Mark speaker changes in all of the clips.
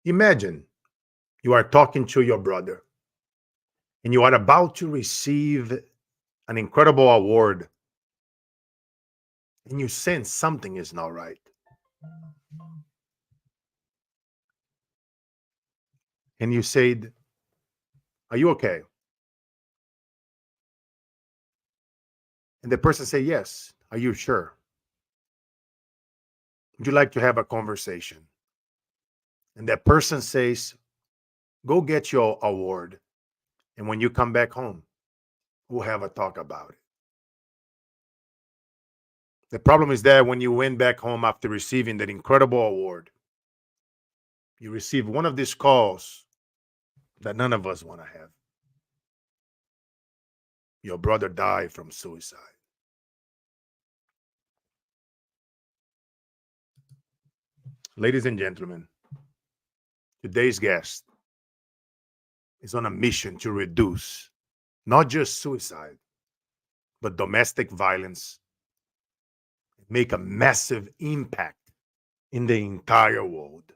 Speaker 1: Imagine you are talking to your brother and you are about to receive an incredible award and you sense something is not right. And you said, "Are you okay?" And the person say, "Yes." "Are you sure? Would you like to have a conversation?" And that person says, "Go get your award. And when you come back home, we'll have a talk about it." The problem is that when you went back home after receiving that incredible award, you receive one of these calls that none of us want to have. Your brother died from suicide. Ladies and gentlemen, today's guest is on a mission to reduce not just suicide, but domestic violence, make a massive impact in the entire world.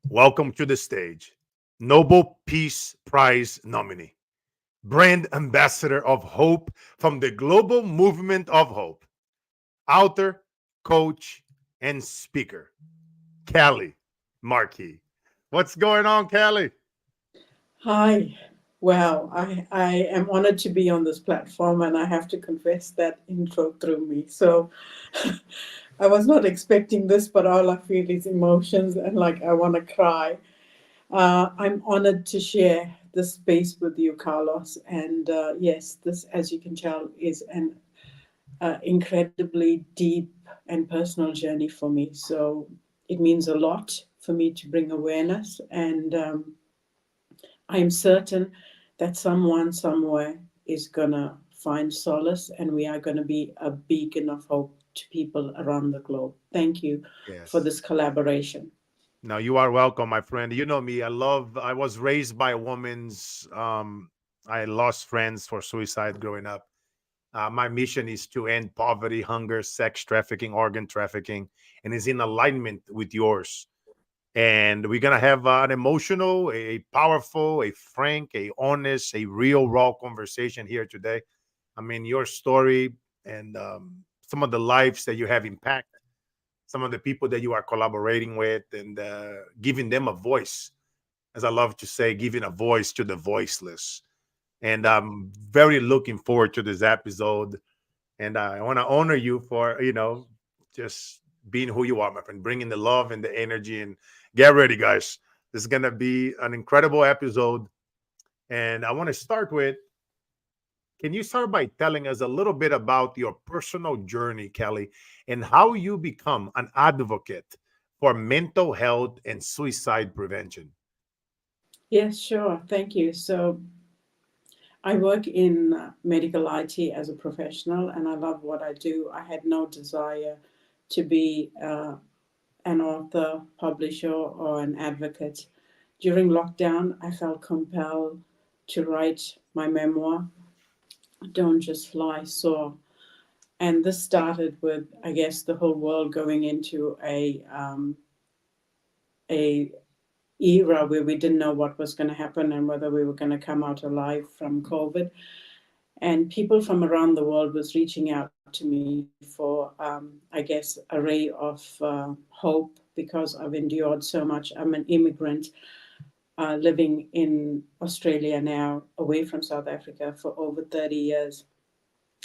Speaker 1: Welcome to the stage, Nobel Peace Prize nominee, brand ambassador of hope from the global movement of hope, author, coach, and speaker, Kelly Markey. What's going on, Kelly?
Speaker 2: Hi. Wow, I am honored to be on this platform, and I have to confess that intro threw me. So I was not expecting this, but all I feel is emotions and like I want to cry. I'm honored to share this space with you, Carlos. And yes, this, as you can tell, is an incredibly deep and personal journey for me. So it means a lot for me to bring awareness and. I am certain that someone somewhere is going to find solace, and we are going to be a beacon of hope to people around the globe. Thank you for
Speaker 1: Yes.
Speaker 2: this collaboration.
Speaker 1: Now you are welcome, my friend. You know me. I was raised by a woman's I lost friends for suicide growing up. My mission is to end poverty, hunger, sex trafficking, organ trafficking, and is in alignment with yours. And we're gonna have an emotional, a powerful, a frank, a honest, a real, raw conversation here today. I mean, your story and some of the lives that you have impacted, some of the people that you are collaborating with, and giving them a voice. As I love to say, giving a voice to the voiceless. And I'm very looking forward to this episode. And I want to honor you for, just being who you are, my friend, bringing the love and the energy. And get ready, guys. This is going to be an incredible episode. And I want to start with, can you start by telling us a little bit about your personal journey, Kelly, and how you become an advocate for mental health and suicide prevention?
Speaker 2: Yes, sure. Thank you. So, I work in medical IT as a professional, and I love what I do. I had no desire to be an author, publisher, or an advocate. During lockdown, I felt compelled to write my memoir, Don't Just Fly, Soar. And this started with, I guess, the whole world going into a era where we didn't know what was going to happen and whether we were going to come out alive from COVID. And people from around the world was reaching out to me for, I guess, array of hope because I've endured so much. I'm an immigrant living in Australia now, away from South Africa for over 30 years.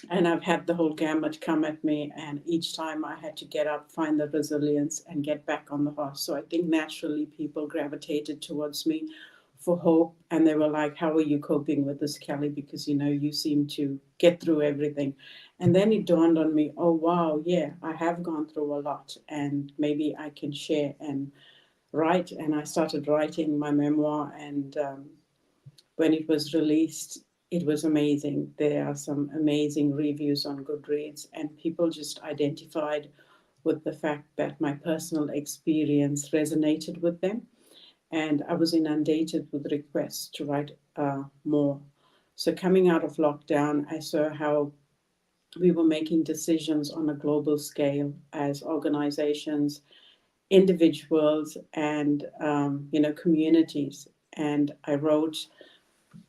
Speaker 2: And I've had the whole gamut come at me, and each time I had to get up, find the resilience, and get back on the horse. So I think naturally people gravitated towards me for hope, and they were like, "How are you coping with this, Kelly? Because you seem to get through everything." And then it dawned on me, oh wow, yeah, I have gone through a lot, and maybe I can share and write. And I started writing my memoir, and when it was released, it was amazing. There are some amazing reviews on Goodreads, and people just identified with the fact that my personal experience resonated with them. And I was inundated with requests to write more. So, coming out of lockdown, I saw how we were making decisions on a global scale as organizations individuals and communities. And I wrote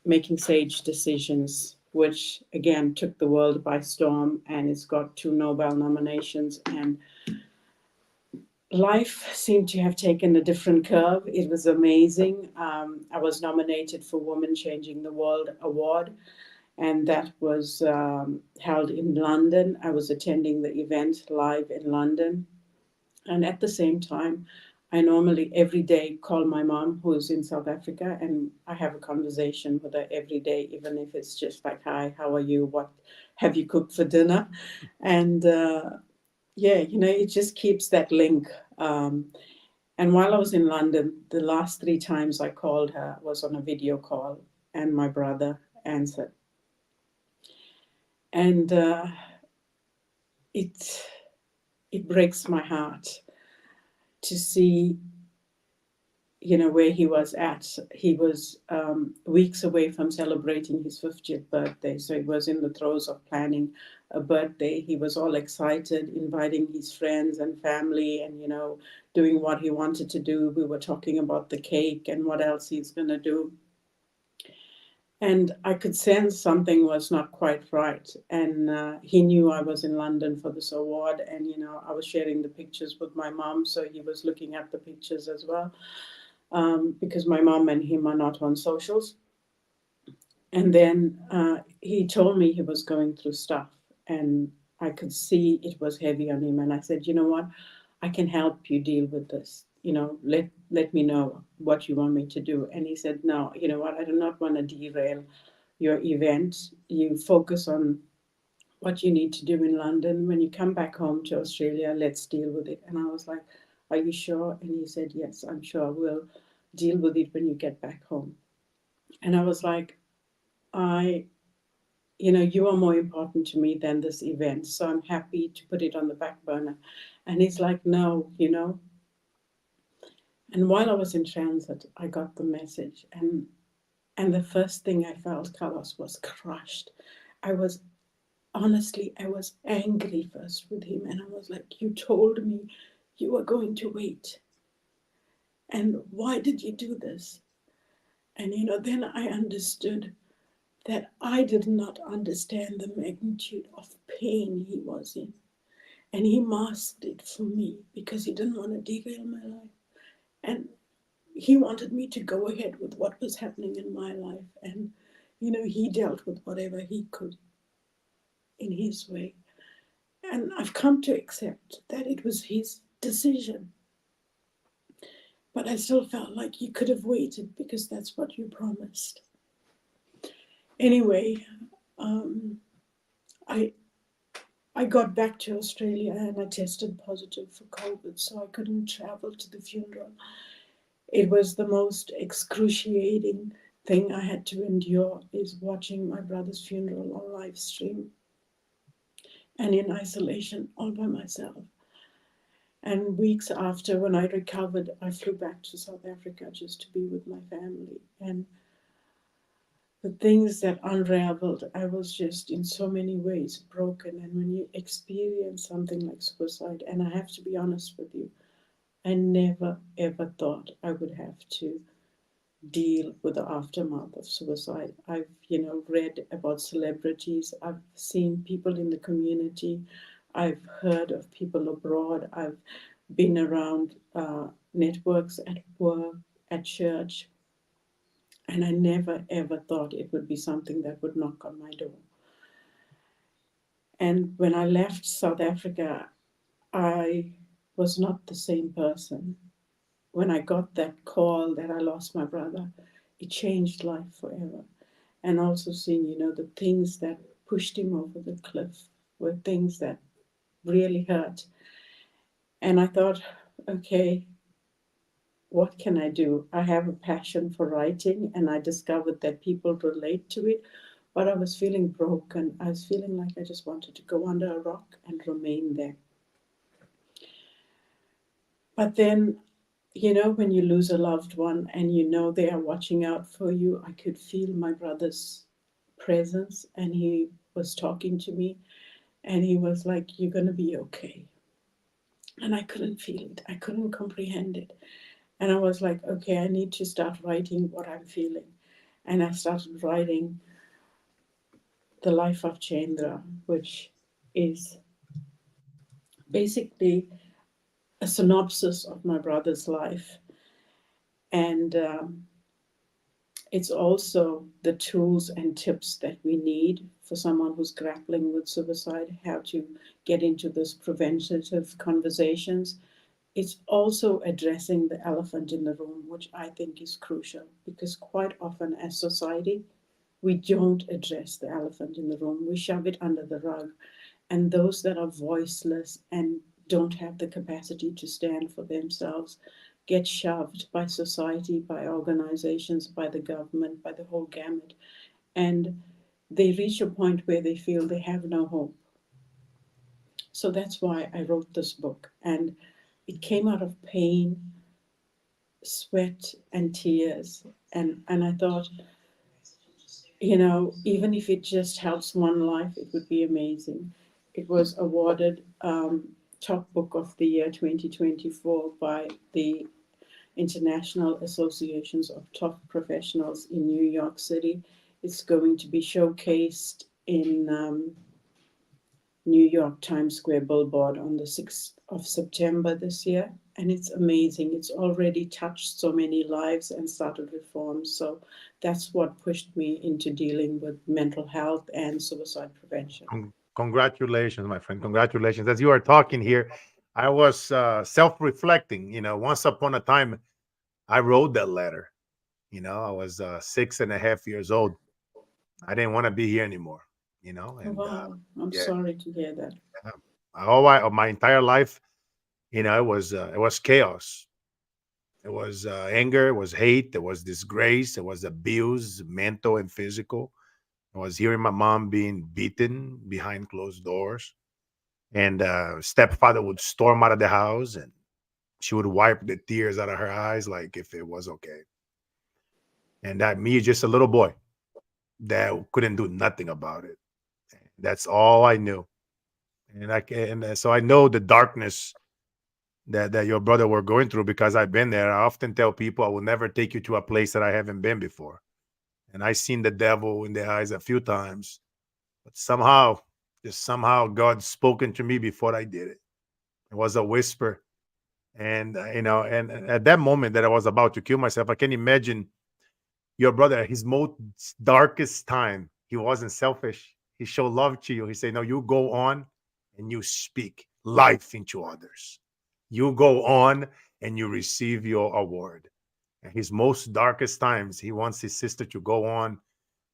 Speaker 2: Making Sage Decisions, which again took the world by storm, and it's got 2 Nobel nominations. And life seemed to have taken a different curve. It was amazing. I was nominated for Women Changing the World Award, and that was held in London. I was attending the event live in London. And at the same time, I normally every day call my mom, who's in South Africa, and I have a conversation with her every day, even if it's just like, "Hi, how are you? What have you cooked for dinner?" And yeah, it just keeps that link. And while I was in London, the last 3 times I called her was on a video call, and my brother answered. And it breaks my heart to see where he was at. He was weeks away from celebrating his 50th birthday. So he was in the throes of planning a birthday. He was all excited, inviting his friends and family and, doing what he wanted to do. We were talking about the cake and what else he's going to do. And I could sense something was not quite right. And he knew I was in London for this award. And, I was sharing the pictures with my mom. So he was looking at the pictures as well. Because my mom and him are not on socials. And then he told me he was going through stuff, and I could see it was heavy on him. And I said, "You know what? I can help you deal with this. Let me know what you want me to do." And he said, "No, you know what? I do not want to derail your event. You focus on what you need to do in London. When you come back home to Australia, let's deal with it." And I was like, "Are you sure?" And he said, "Yes, I'm sure. We'll deal with it when you get back home." And I was like, you are more important to me than this event, so I'm happy to put it on the back burner. And he's like, "No. And while I was in transit, I got the message. And the first thing I felt, Carlos, was crushed. I was honestly, I was angry first with him. And I was like, "You told me you were going to wait. And why did you do this?" And, then I understood that I did not understand the magnitude of pain he was in. And he masked it from me because he didn't want to derail my life. And he wanted me to go ahead with what was happening in my life. And, he dealt with whatever he could in his way. And I've come to accept that it was his decision. But I still felt like you could have waited because that's what you promised. Anyway, I got back to Australia and I tested positive for COVID, so I couldn't travel to the funeral. It was the most excruciating thing I had to endure, is watching my brother's funeral on live stream and in isolation all by myself. And weeks after, when I recovered, I flew back to South Africa just to be with my family. And the things that unraveled, I was just in so many ways broken. And when you experience something like suicide, and I have to be honest with you, I never ever thought I would have to deal with the aftermath of suicide. I've, read about celebrities. I've seen people in the community. I've heard of people abroad. I've been around networks at work, at church. And I never ever thought it would be something that would knock on my door. And when I left South Africa, I was not the same person. When I got that call that I lost my brother, it changed life forever. And also seeing, the things that pushed him over the cliff were things that really hurt. And I thought, okay, what can I do? I have a passion for writing, and I discovered that people relate to it, but I was feeling broken. I was feeling like I just wanted to go under a rock and remain there. But then, when you lose a loved one and they are watching out for you, I could feel my brother's presence, and he was talking to me, and he was like, "You're going to be okay. And I couldn't feel it. I couldn't comprehend it. And I was like, okay, I need to start writing what I'm feeling. And I started writing The Life of Chandra, which is basically a synopsis of my brother's life. And it's also the tools and tips that we need for someone who's grappling with suicide, how to get into those preventative conversations. It's also addressing the elephant in the room, which I think is crucial because quite often as society, we don't address the elephant in the room. We shove it under the rug. And those that are voiceless and don't have the capacity to stand for themselves get shoved by society, by organizations, by the government, by the whole gamut. And they reach a point where they feel they have no hope. So that's why I wrote this book. And it came out of pain, sweat, and tears. And I thought, even if it just helps one life, it would be amazing. It was awarded Top Book of the Year 2024 by the International Associations of Top Professionals in New York City. It's going to be showcased in New York Times Square billboard on the 6th of September this year. And it's amazing. It's already touched so many lives and started reforms. So that's what pushed me into dealing with mental health and suicide prevention.
Speaker 1: Congratulations, my friend. Congratulations. As you are talking here, I was self-reflecting. Once upon a time, I wrote that letter. I was 6.5 years old. I didn't want to be here anymore.
Speaker 2: Oh,
Speaker 1: And
Speaker 2: wow. I'm
Speaker 1: yeah,
Speaker 2: sorry to hear that.
Speaker 1: my entire life, it was chaos. It was anger, it was hate, it was disgrace, it was abuse, mental and physical. I was hearing my mom being beaten behind closed doors, and stepfather would storm out of the house, and she would wipe the tears out of her eyes like if it was okay. And that me, just a little boy that couldn't do nothing about it. That's all I knew. And so I know the darkness that your brother were going through because I've been there. I often tell people I will never take you to a place that I haven't been before. And I seen the devil in their eyes a few times, but just somehow, God spoken to me before I did it. It was a whisper, and and at that moment that I was about to kill myself, I can imagine your brother at his most darkest time. He wasn't selfish. He showed love to you. He said, "No, you go on, and you speak life into others. You go on, and you receive your award." At his most darkest times, he wants his sister to go on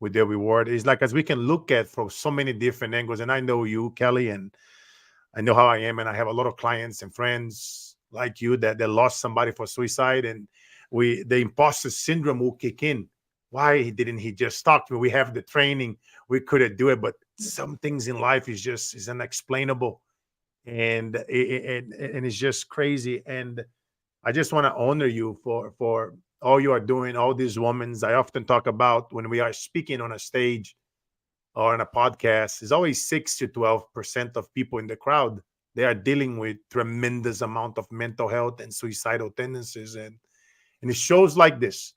Speaker 1: with their reward. It's like as we can look at from so many different angles. And I know you, Kelly, and I know how I am, and I have a lot of clients and friends like you that lost somebody for suicide, and the imposter syndrome will kick in. Why didn't he just talk to me? We have the training, we couldn't do it, but some things in life is unexplainable, and it's just crazy. And I just want to honor you for all you are doing, all these women. I often talk about when we are speaking on a stage or on a podcast, is always 6 to 12% of people in the crowd. They are dealing with tremendous amount of mental health and suicidal tendencies, and it shows like this,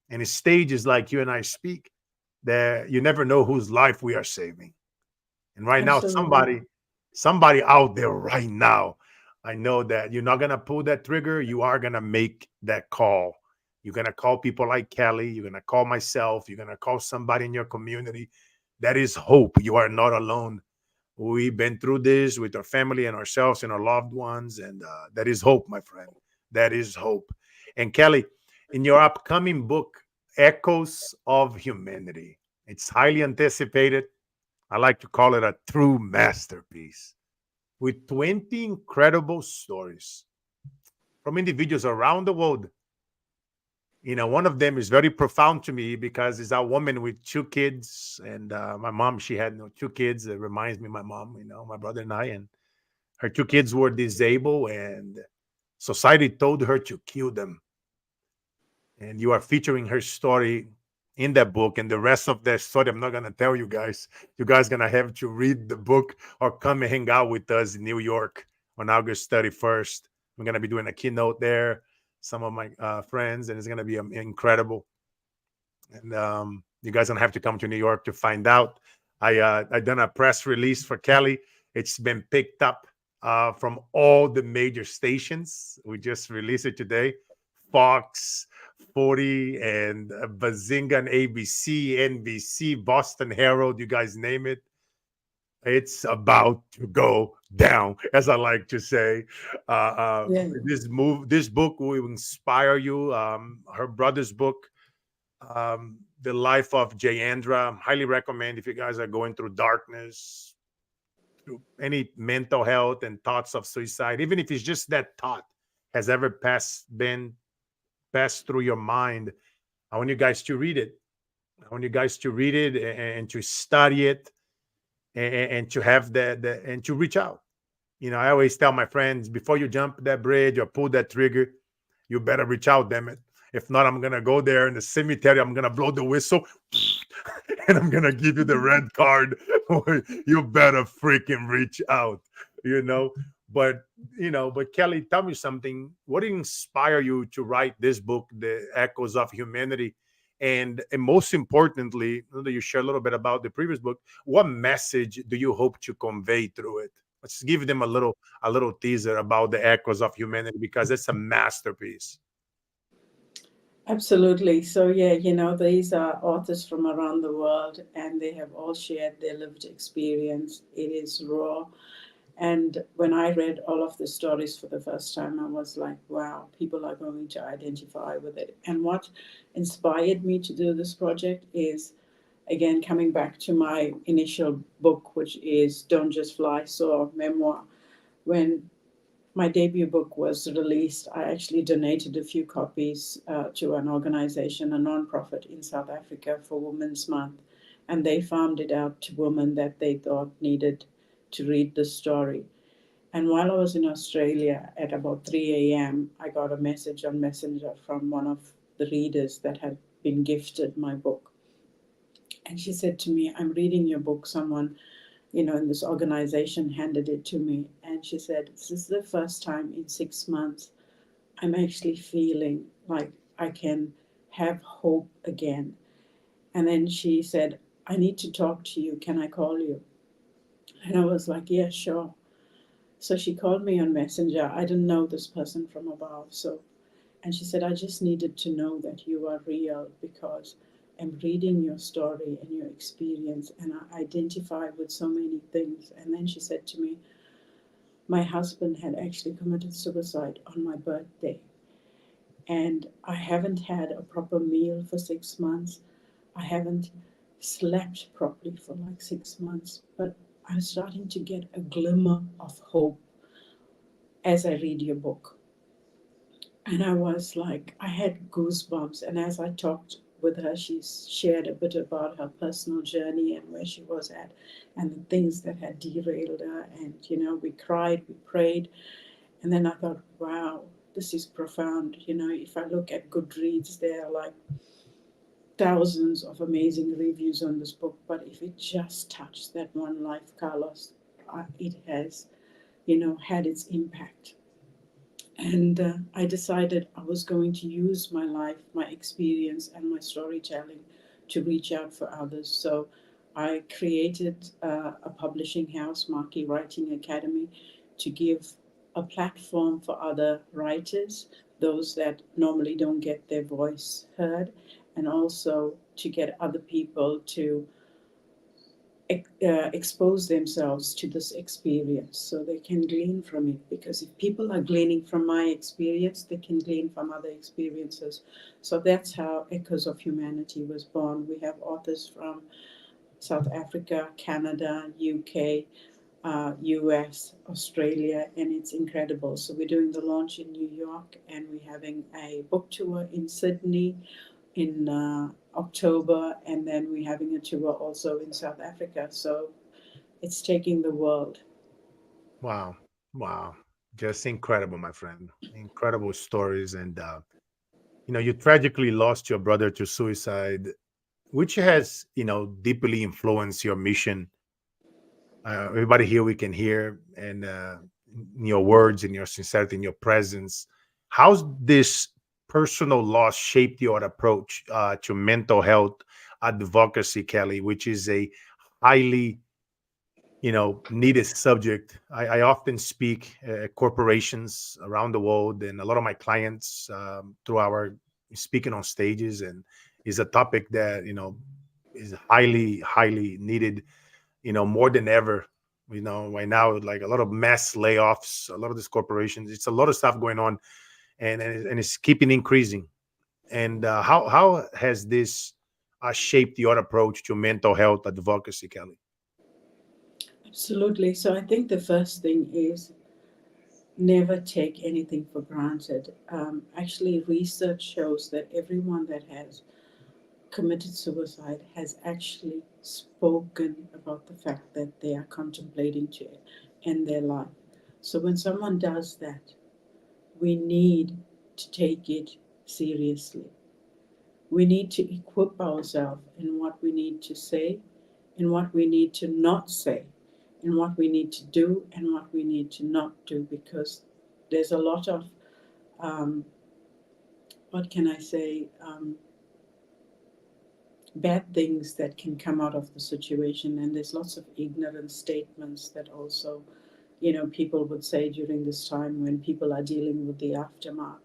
Speaker 1: and it stages like you and I speak, that you never know whose life we are saving. And right now,
Speaker 2: Absolutely.
Speaker 1: somebody out there right now, I know that you're not gonna pull that trigger. You are gonna make that call. You're gonna call people like Kelly. You're gonna call myself. You're gonna call somebody in your community. That is hope. You are not alone. We've been through this with our family and ourselves and our loved ones, and that is hope, my friend. That is hope. And Kelly, in your upcoming book, Echoes of Humanity, it's highly anticipated. I like to call it a true masterpiece with 20 incredible stories from individuals around the world. One of them is very profound to me because it's a woman with 2 kids, and my mom, she had 2 kids. It reminds me of my mom, my brother and I, and her 2 kids were disabled, and society told her to kill them. And you are featuring her story in that book, and the rest of that story I'm not going to tell you guys. You guys going to have to read the book or come and hang out with us in New York on August 31st. We're going to be doing a keynote there, some of my friends, and it's going to be incredible. And you guys don't have to come to New York to find out. I done a press release for Kelly. It's been picked up from all the major stations. We just released it today. Fox 40 and Bazinga and ABC, NBC, Boston Herald, you guys name it. It's about to go down, as I like to say.
Speaker 2: Yeah.
Speaker 1: This book will inspire you. Her brother's book, The Life of Jayendra. Highly recommend if you guys are going through darkness, through any mental health and thoughts of suicide, even if it's just that thought has ever passed through your mind. I want you guys to read it. I want you guys to read it and to study it and to have and to reach out. I always tell my friends, before you jump that bridge or pull that trigger, you better reach out, damn it. If not, I'm gonna go there in the cemetery. I'm gonna blow the whistle, and I'm gonna give you the red card. You better freaking reach out. You know. But but Kelly, tell me something. What inspired you to write this book, The Echoes of Humanity? And most importantly, you share a little bit about the previous book. What message do you hope to convey through it? Let's give them a little teaser about The Echoes of Humanity, because it's a masterpiece.
Speaker 2: Absolutely. So, yeah, these are authors from around the world, and they have all shared their lived experience. It is raw. And when I read all of the stories for the first time, I was like, wow, people are going to identify with it. And what inspired me to do this project is, again, coming back to my initial book, which is Don't Just Fly, so a memoir. When my debut book was released, I actually donated a few copies to an organization, a nonprofit in South Africa for Women's Month. And they farmed it out to women that they thought needed to read the story. And while I was in Australia at about 3 a.m., I got a message on Messenger from one of the readers that had been gifted my book. And she said to me, I'm reading your book. Someone in this organization handed it to me. And she said, this is the first time in 6 months I'm actually feeling like I can have hope again. And then she said, I need to talk to you. Can I call you? And I was like, yeah, sure. So she called me on Messenger. I didn't know this person from above. And she said, I just needed to know that you are real because I'm reading your story and your experience, and I identify with so many things. And then she said to me, my husband had actually committed suicide on my birthday, and I haven't had a proper meal for 6 months. I haven't slept properly for like 6 months, but I'm starting to get a glimmer of hope as I read your book. And I was like, I had goosebumps. And as I talked with her, she shared a bit about her personal journey and where she was at and the things that had derailed her. And, we cried, we prayed. And then I thought, wow, this is profound. If I look at Goodreads, there are like thousands of amazing reviews on this book. But if it just touched that one life, Carlos, it has, had its impact. And I decided I was going to use my life, my experience, and my storytelling to reach out for others. So I created a publishing house, Markey Writing Academy, to give a platform for other writers, those that normally don't get their voice heard, and also to get other people to expose themselves to this experience so they can glean from it. Because if people are gleaning from my experience, they can glean from other experiences. So that's how Echoes of Humanity was born. We have authors from South Africa, Canada, UK, US, Australia, and it's incredible. So we're doing the launch in New York, and we're having a book tour in Sydney in October, and then we're having a tour also in South Africa. So it's taking the world.
Speaker 1: Wow. Wow. Just incredible, my friend. Incredible stories. And, you tragically lost your brother to suicide, which has, deeply influenced your mission. Everybody here we can hear. And in your words, in your sincerity, in your presence. How's this personal loss shaped your approach to mental health advocacy, Kelly, which is a highly needed subject. I often speak corporations around the world, and a lot of my clients through our speaking on stages, and is a topic that is highly needed, more than ever. Right now, like a lot of mass layoffs, a lot of these corporations, it's a lot of stuff going on, and it's keeping increasing. And how has this shaped your approach to mental health advocacy, Kelly?
Speaker 2: Absolutely. So I think the first thing is never take anything for granted. Actually, research shows that everyone that has committed suicide has actually spoken about the fact that they are contemplating to end their life. So when someone does that, we need to take it seriously. We need to equip ourselves in what we need to say, in what we need to not say, in what we need to do, and what we need to not do, because there's a lot of, um, what can I say, bad things that can come out of the situation. And there's lots of ignorant statements that also, people would say during this time when people are dealing with the aftermath.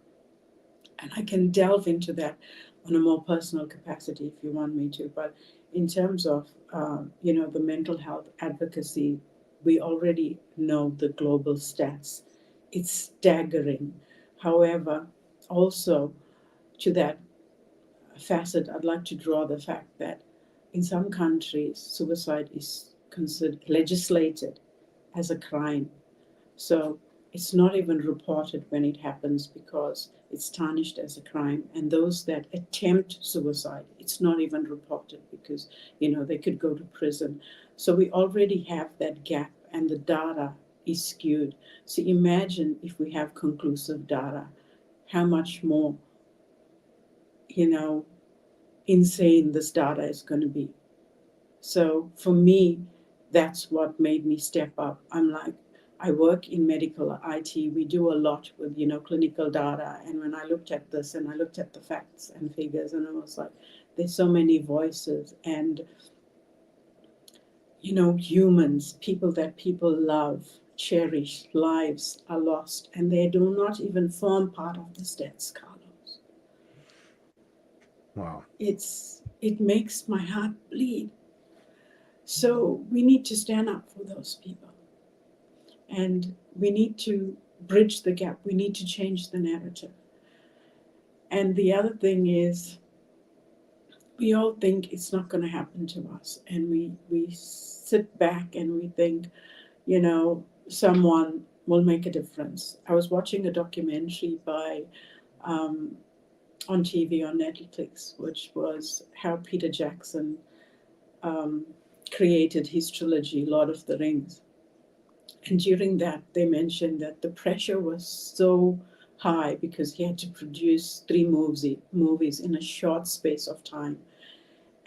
Speaker 2: And I can delve into that on a more personal capacity if you want me to. But in terms of, the mental health advocacy, we already know the global stats. It's staggering. However, also to that facet, I'd like to draw the fact that in some countries, suicide is considered legislated as a crime. So it's not even reported when it happens because it's tarnished as a crime. And those that attempt suicide, it's not even reported because, they could go to prison. So we already have that gap and the data is skewed. So imagine if we have conclusive data, how much more, you know, insane this data is going to be. So for me, that's what made me step up. I'm like, I work in medical IT. We do a lot with, clinical data. And when I looked at this and I looked at the facts and figures, and I was like, there's so many voices and, humans, people that people love, cherish, lives are lost, and they do not even form part of the stats, Carlos.
Speaker 1: Wow.
Speaker 2: It makes my heart bleed. So we need to stand up for those people. And we need to bridge the gap. We need to change the narrative. And the other thing is, we all think it's not going to happen to us. And we sit back and we think, someone will make a difference. I was watching a documentary um, on TV on Netflix, which was how Peter Jackson um, created his trilogy, Lord of the Rings. And during that, they mentioned that the pressure was so high because he had to produce three movies in a short space of time.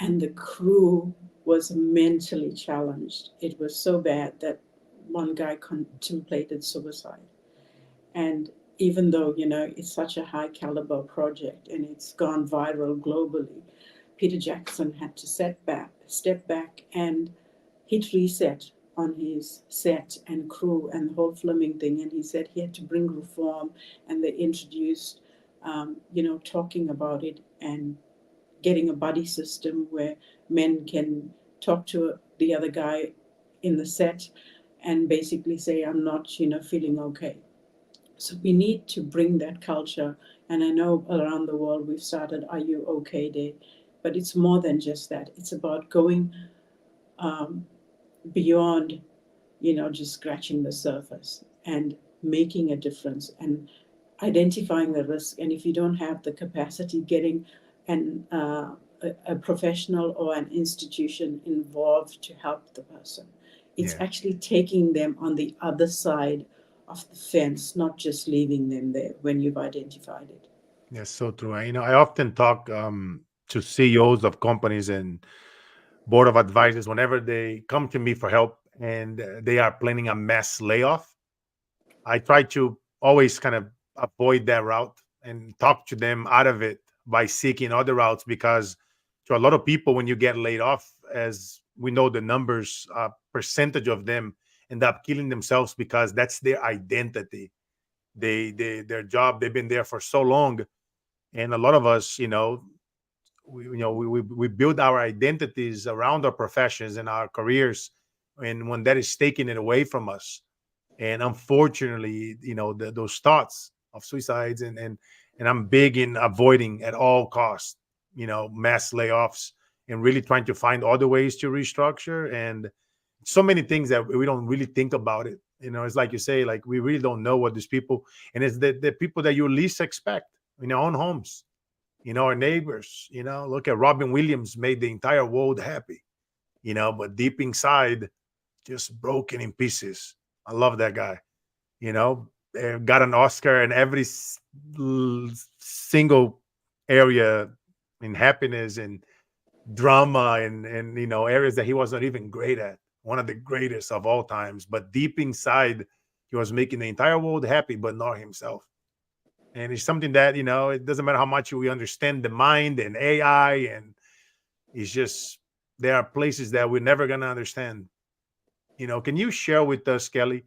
Speaker 2: And the crew was mentally challenged. It was so bad that one guy contemplated suicide. And even though, it's such a high caliber project and it's gone viral globally, Peter Jackson had to step back and hit reset on his set and crew and the whole filming thing. And he said he had to bring reform, and they introduced, talking about it and getting a buddy system where men can talk to the other guy in the set and basically say, I'm not, feeling okay. So we need to bring that culture. And I know around the world we've started Are You OK Day, but it's more than just that. It's about going um, beyond, just scratching the surface and making a difference and identifying the risk. And if you don't have the capacity, getting a professional or an institution involved to help the person. It's
Speaker 1: Yeah.
Speaker 2: actually taking them on the other side of the fence, not just leaving them there when you've identified it.
Speaker 1: Yes, so true. I often talk to CEOs of companies and board of advisors whenever they come to me for help and they are planning a mass layoff. I try to always kind of avoid that route and talk to them out of it by seeking other routes, because to a lot of people, when you get laid off, as we know the numbers, percentage of them end up killing themselves because that's their identity. Their job, they've been there for so long. And a lot of us, we build our identities around our professions and our careers, and when that is taken it away from us, and unfortunately, those thoughts of suicides, and I'm big in avoiding at all costs, mass layoffs, and really trying to find other ways to restructure, and so many things that we don't really think about it. It's like you say, like, we really don't know what these people, and it's the people that you least expect in your own homes, our neighbors. Look at Robin Williams, made the entire world happy, but deep inside, just broken in pieces. I love that guy. Got an Oscar in every single area, in happiness and drama, and areas that he was not even great at. One of the greatest of all times, but deep inside, he was making the entire world happy, but not himself. And it's something that, it doesn't matter how much we understand the mind and AI, and it's just, there are places that we're never going to understand. Can you share with us, Kelly,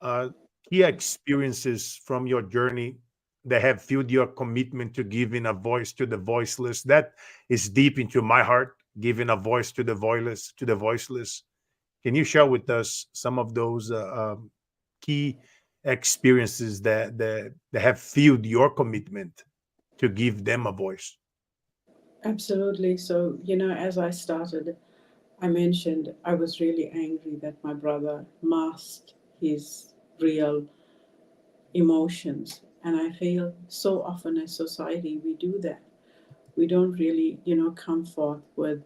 Speaker 1: uh, key experiences from your journey that have fueled your commitment to giving a voice to the voiceless? That is deep into my heart, giving a voice to the voiceless, Can you share with us some of those key experiences that have fueled your commitment to give them a voice?
Speaker 2: Absolutely. So, as I started, I mentioned I was really angry that my brother masked his real emotions. And I feel so often as society we do that. We don't really, come forth with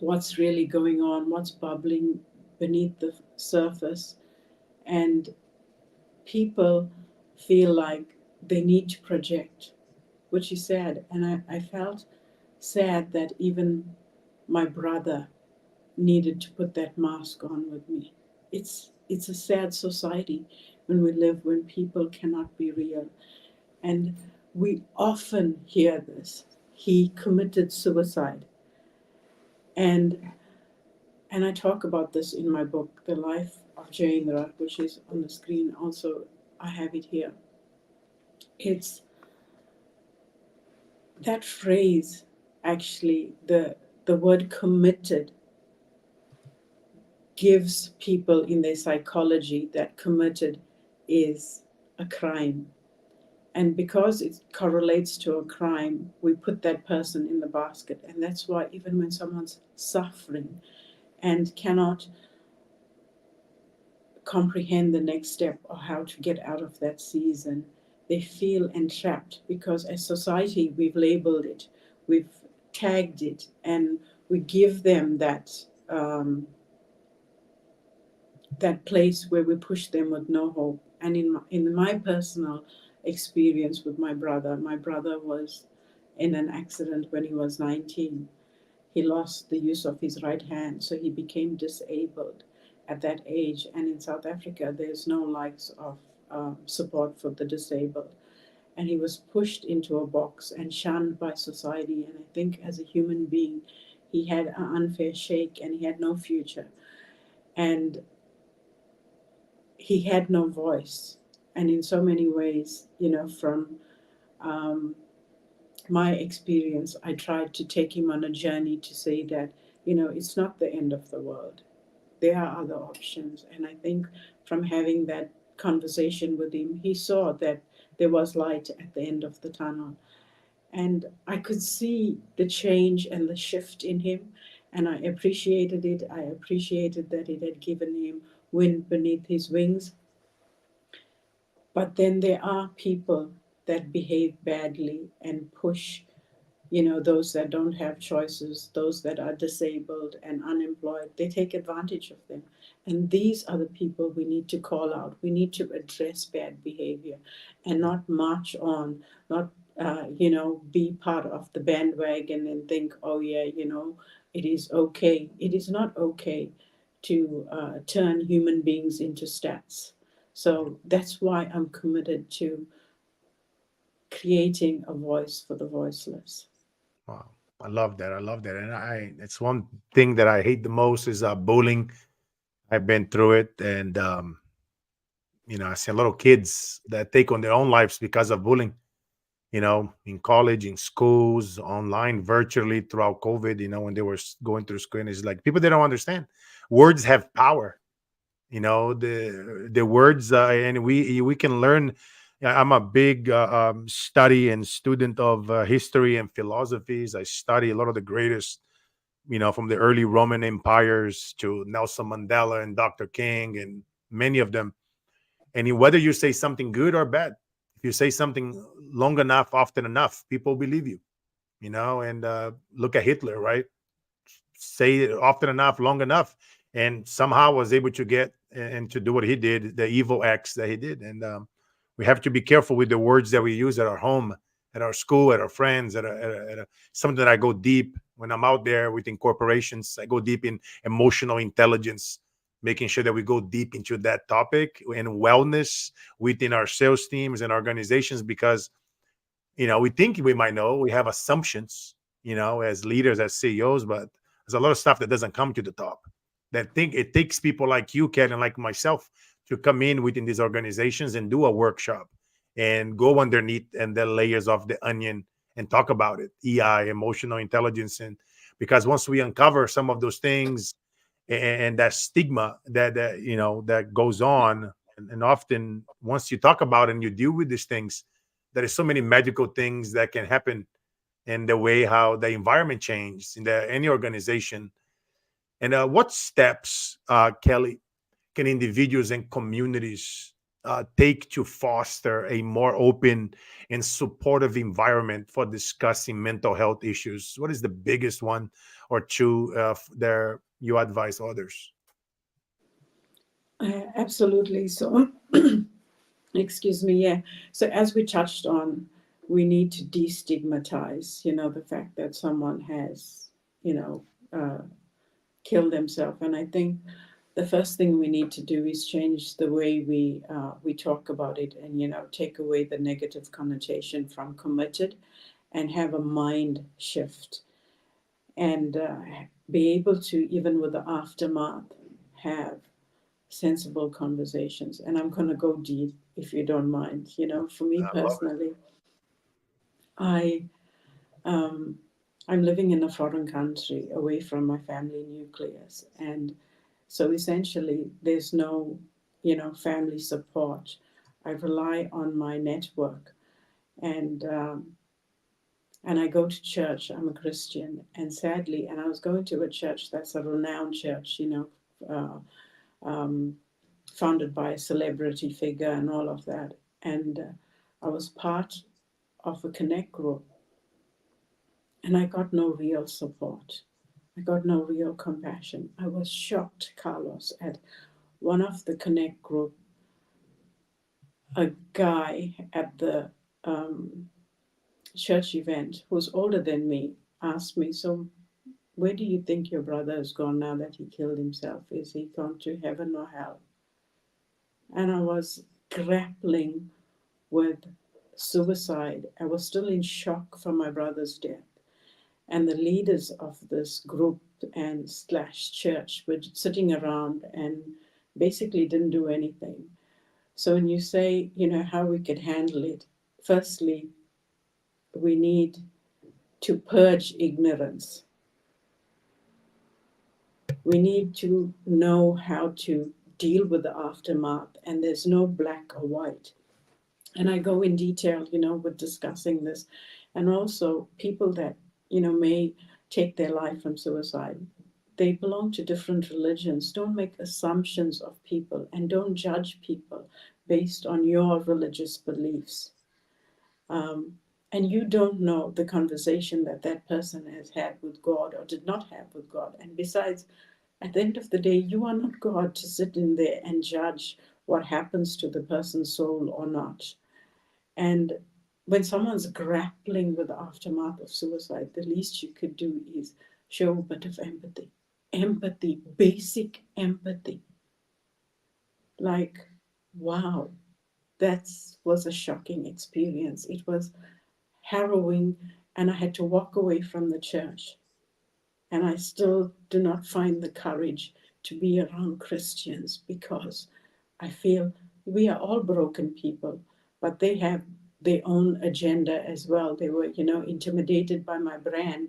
Speaker 2: what's really going on, what's bubbling beneath the surface. And people feel like they need to project, which is sad. And I felt sad that even my brother needed to put that mask on with me. It's a sad society when we live, when people cannot be real. And we often hear this. He committed suicide. And I talk about this in my book, The Life of Jayendra, which is on the screen also. I have it here. It's that phrase, actually, the word committed gives people in their psychology that committed is a crime. And because it correlates to a crime, we put that person in the basket. And that's why, even when someone's suffering and cannot comprehend the next step or how to get out of that season, they feel entrapped, because as society, we've labeled it, we've tagged it, and we give them that place where we push them with no hope. And in my personal experience with my brother was in an accident when he was 19. He lost the use of his right hand, so he became disabled at that age. And in South Africa, there's no likes of support for the disabled. And he was pushed into a box and shunned by society. And I think as a human being, he had an unfair shake and he had no future. And he had no voice. And in so many ways, from um, my experience, I tried to take him on a journey to say that, it's not the end of the world. There are other options. And I think from having that conversation with him, he saw that there was light at the end of the tunnel. And I could see the change and the shift in him. And I appreciated it. I appreciated that it had given him wind beneath his wings. But then there are people that behave badly and push, those that don't have choices, those that are disabled and unemployed, they take advantage of them. And these are the people we need to call out. We need to address bad behavior and not march on, not, be part of the bandwagon and think, oh, yeah, it is okay. It is not okay to turn human beings into stats. So that's why I'm committed to creating a voice for the voiceless.
Speaker 1: Wow. I love that. I love that. And it's one thing that I hate the most is bullying. I've been through it. And, I see a lot of kids that take on their own lives because of bullying, in college, in schools, online, virtually throughout COVID, when they were going through school. And it's like people, they don't understand. Words have power, the words, and we can learn. I'm a big study and student of history and philosophies. I study a lot of the greatest, from the early Roman empires to Nelson Mandela and Dr. King and many of them. And whether you say something good or bad, if you say something long enough, often enough, people believe you. And look at Hitler, right? Say it often enough, long enough, and somehow was able to get and to do what he did, the evil acts that he did. And we have to be careful with the words that we use at our home, at our school, at our friends, something that I go deep when I'm out there within corporations. I go deep in emotional intelligence, making sure that we go deep into that topic and wellness within our sales teams and organizations, because we think we might know. We have assumptions, as leaders, as CEOs, but there's a lot of stuff that doesn't come to the top. That think it takes people like you, Ken, and like myself to come in within these organizations and do a workshop and go underneath and the layers of the onion and talk about it, EI, emotional intelligence. And because once we uncover some of those things and that stigma that goes on, and often once you talk about and you deal with these things, there is so many magical things that can happen in the way how the environment changes in any organization. And what steps, Kelly, can individuals and communities take to foster a more open and supportive environment for discussing mental health issues? What is the biggest one or two there you advise others?
Speaker 2: Absolutely. So, excuse me, yeah. So, as we touched on, we need to destigmatize, the fact that someone has, you know, uh, killed themselves. And I think the first thing we need to do is change the way we talk about it, and take away the negative connotation from committed, and have a mind shift, and be able to, even with the aftermath, have sensible conversations. And I'm going to go deep, if you don't mind. For me
Speaker 1: I love it.
Speaker 2: personally, I um, I'm living in a foreign country, away from my family nucleus, and so essentially there's no family support. I rely on my network, and I go to church. I'm a Christian, and sadly, and I was going to a church that's a renowned church, uh, um, founded by a celebrity figure and all of that. And I was part of a connect group, and I got no real support. I got no real compassion. I was shocked, Carlos, at one of the connect group. A guy at the um, church event who's older than me asked me, "So, where do you think your brother has gone now that he killed himself? Is he gone to heaven or hell?" And I was grappling with suicide. I was still in shock from my brother's death. And the leaders of this group and slash church were sitting around and basically didn't do anything. So when you say, how we could handle it, firstly, we need to purge ignorance. We need to know how to deal with the aftermath, and there's no black or white. And I go in detail, with discussing this. And also, people that, may take their life from suicide, they belong to different religions. Don't make assumptions of people, and don't judge people based on your religious beliefs. Um, and you don't know the conversation that that person has had with God or did not have with God. And besides, at the end of the day, you are not God to sit in there and judge what happens to the person's soul or not. And when someone's grappling with the aftermath of suicide, the least you could do is show a bit of empathy. Empathy, basic empathy. Like, Wow, that was a shocking experience. It was harrowing, and I had to walk away from the church. And I still do not find the courage to be around Christians because I feel we are all broken people, but they have their own agenda as well. They were, intimidated by my brand.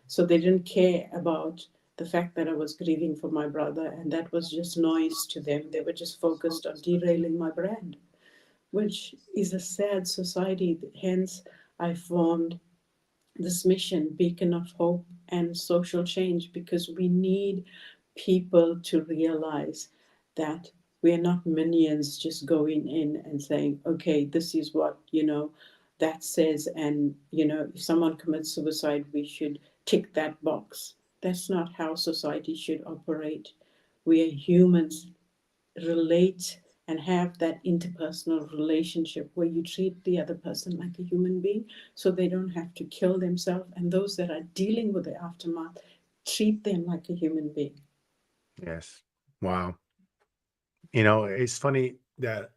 Speaker 2: So they didn't care about the fact that I was grieving for my brother, and that was just noise to them. They were just focused on derailing my brand, which is a sad society. Hence, I formed this mission, beacon of hope and social change, because we need people to realize that we're not minions just going in and saying, okay, this is what, that says, and, if someone commits suicide, we should tick that box. That's not how society should operate. We are humans, relate and have that interpersonal relationship where you treat the other person like a human being so they don't have to kill themselves. And those that are dealing with the aftermath, treat them like a human being.
Speaker 1: Yes. Wow. It's funny that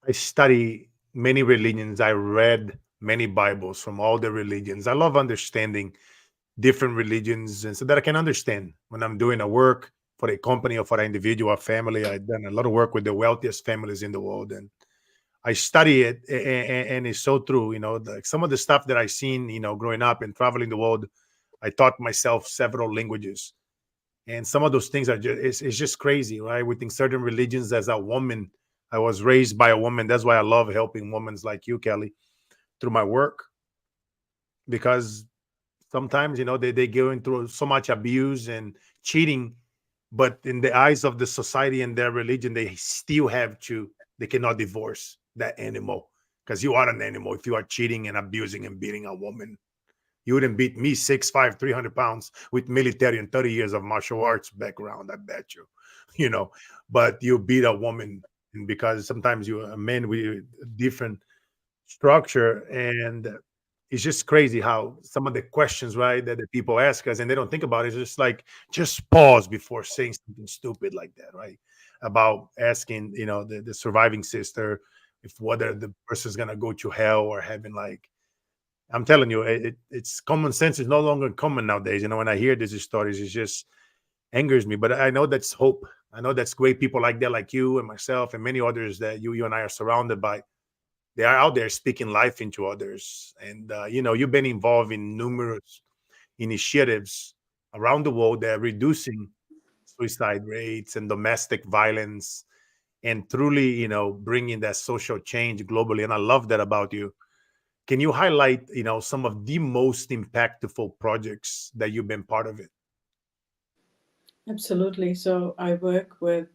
Speaker 1: I study many religions. I read many Bibles from all the religions. I love understanding different religions, and so that I can understand when I'm doing a work for a company or for an individual or family. I've done a lot of work with the wealthiest families in the world, and I study it, and it's so true. Some of the stuff that I seen, growing up and traveling the world, I taught myself several languages, and some of those things are just it's just crazy, right? Within certain religions, as a woman, I was raised by a woman. That's why I love helping women like you, Kelly, through my work, because sometimes they going through so much abuse and cheating, but in the eyes of the society and their religion, they still have to they cannot divorce that animal, because you are an animal if you are cheating and abusing and beating a woman. You wouldn't beat me 6'5", 300 pounds with military and 30 years of martial arts background, I bet you. you know but you beat a woman, and because sometimes you a man with different structure. And it's just crazy how some of the questions, right, that the people ask us and they don't think about it. It's just like, just pause before saying something stupid like that, right? About asking, the surviving sister if whether the person's gonna go to hell or heaven. Like, I'm telling you, it's common sense is no longer common nowadays. When I hear these stories, it just angers me. But I know that's hope. I know that's great people like that, like you and myself and many others that you and I are surrounded by. They are out there speaking life into others. And you've been involved in numerous initiatives around the world that are reducing suicide rates and domestic violence, and truly, bringing that social change globally. And I love that about you. Can you highlight, some of the most impactful projects that you've been part of it?
Speaker 2: Absolutely. So I work with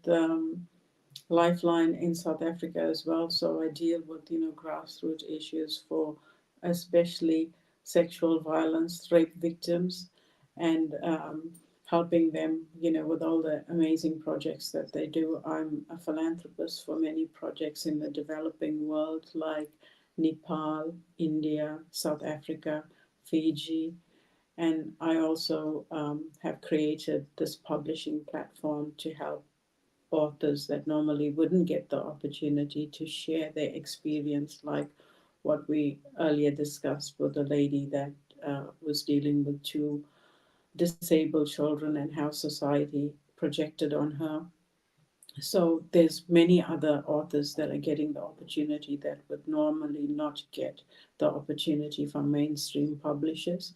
Speaker 2: Lifeline in South Africa as well. So I deal with grassroots issues for especially sexual violence, rape victims, and helping them with all the amazing projects that they do. I'm a philanthropist for many projects in the developing world like Nepal, India, South Africa, Fiji. And I also have created this publishing platform to help authors that normally wouldn't get the opportunity to share their experience, like what we earlier discussed with the lady that was dealing with two disabled children and how society projected on her. So there's many other authors that are getting the opportunity that would normally not get the opportunity from mainstream publishers.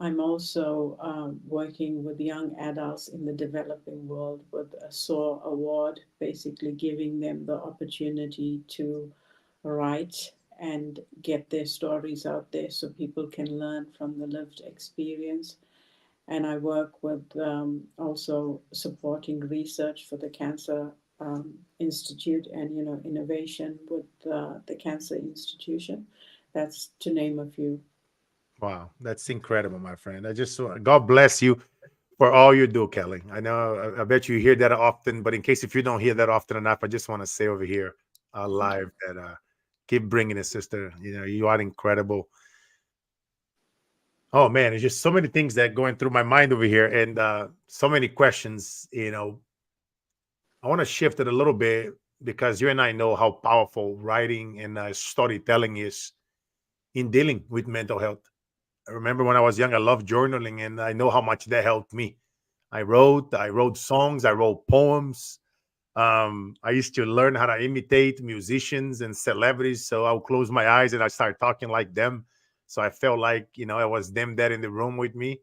Speaker 2: I'm also working with young adults in the developing world with a SOAR award, basically giving them the opportunity to write and get their stories out there so people can learn from the lived experience. And I work with also supporting research for the Cancer Institute and innovation with the Cancer Institution. That's to name a few.
Speaker 1: Wow, that's incredible, my friend. I just God bless you for all you do, Kelly. I know, I bet you hear that often, but in case if you don't hear that often enough, I just want to say over here live that keep bringing it, sister. You are incredible. Oh man, it's just so many things that going through my mind over here, and so many questions. I want to shift it a little bit. because you and I know how powerful writing and storytelling is in dealing with mental health. I remember when I was young, I loved journaling, and I know how much that helped me. I wrote songs, I wrote poems. I used to learn how to imitate musicians and celebrities. So I would close my eyes and I start talking like them. So I felt like, it was them that in the room with me.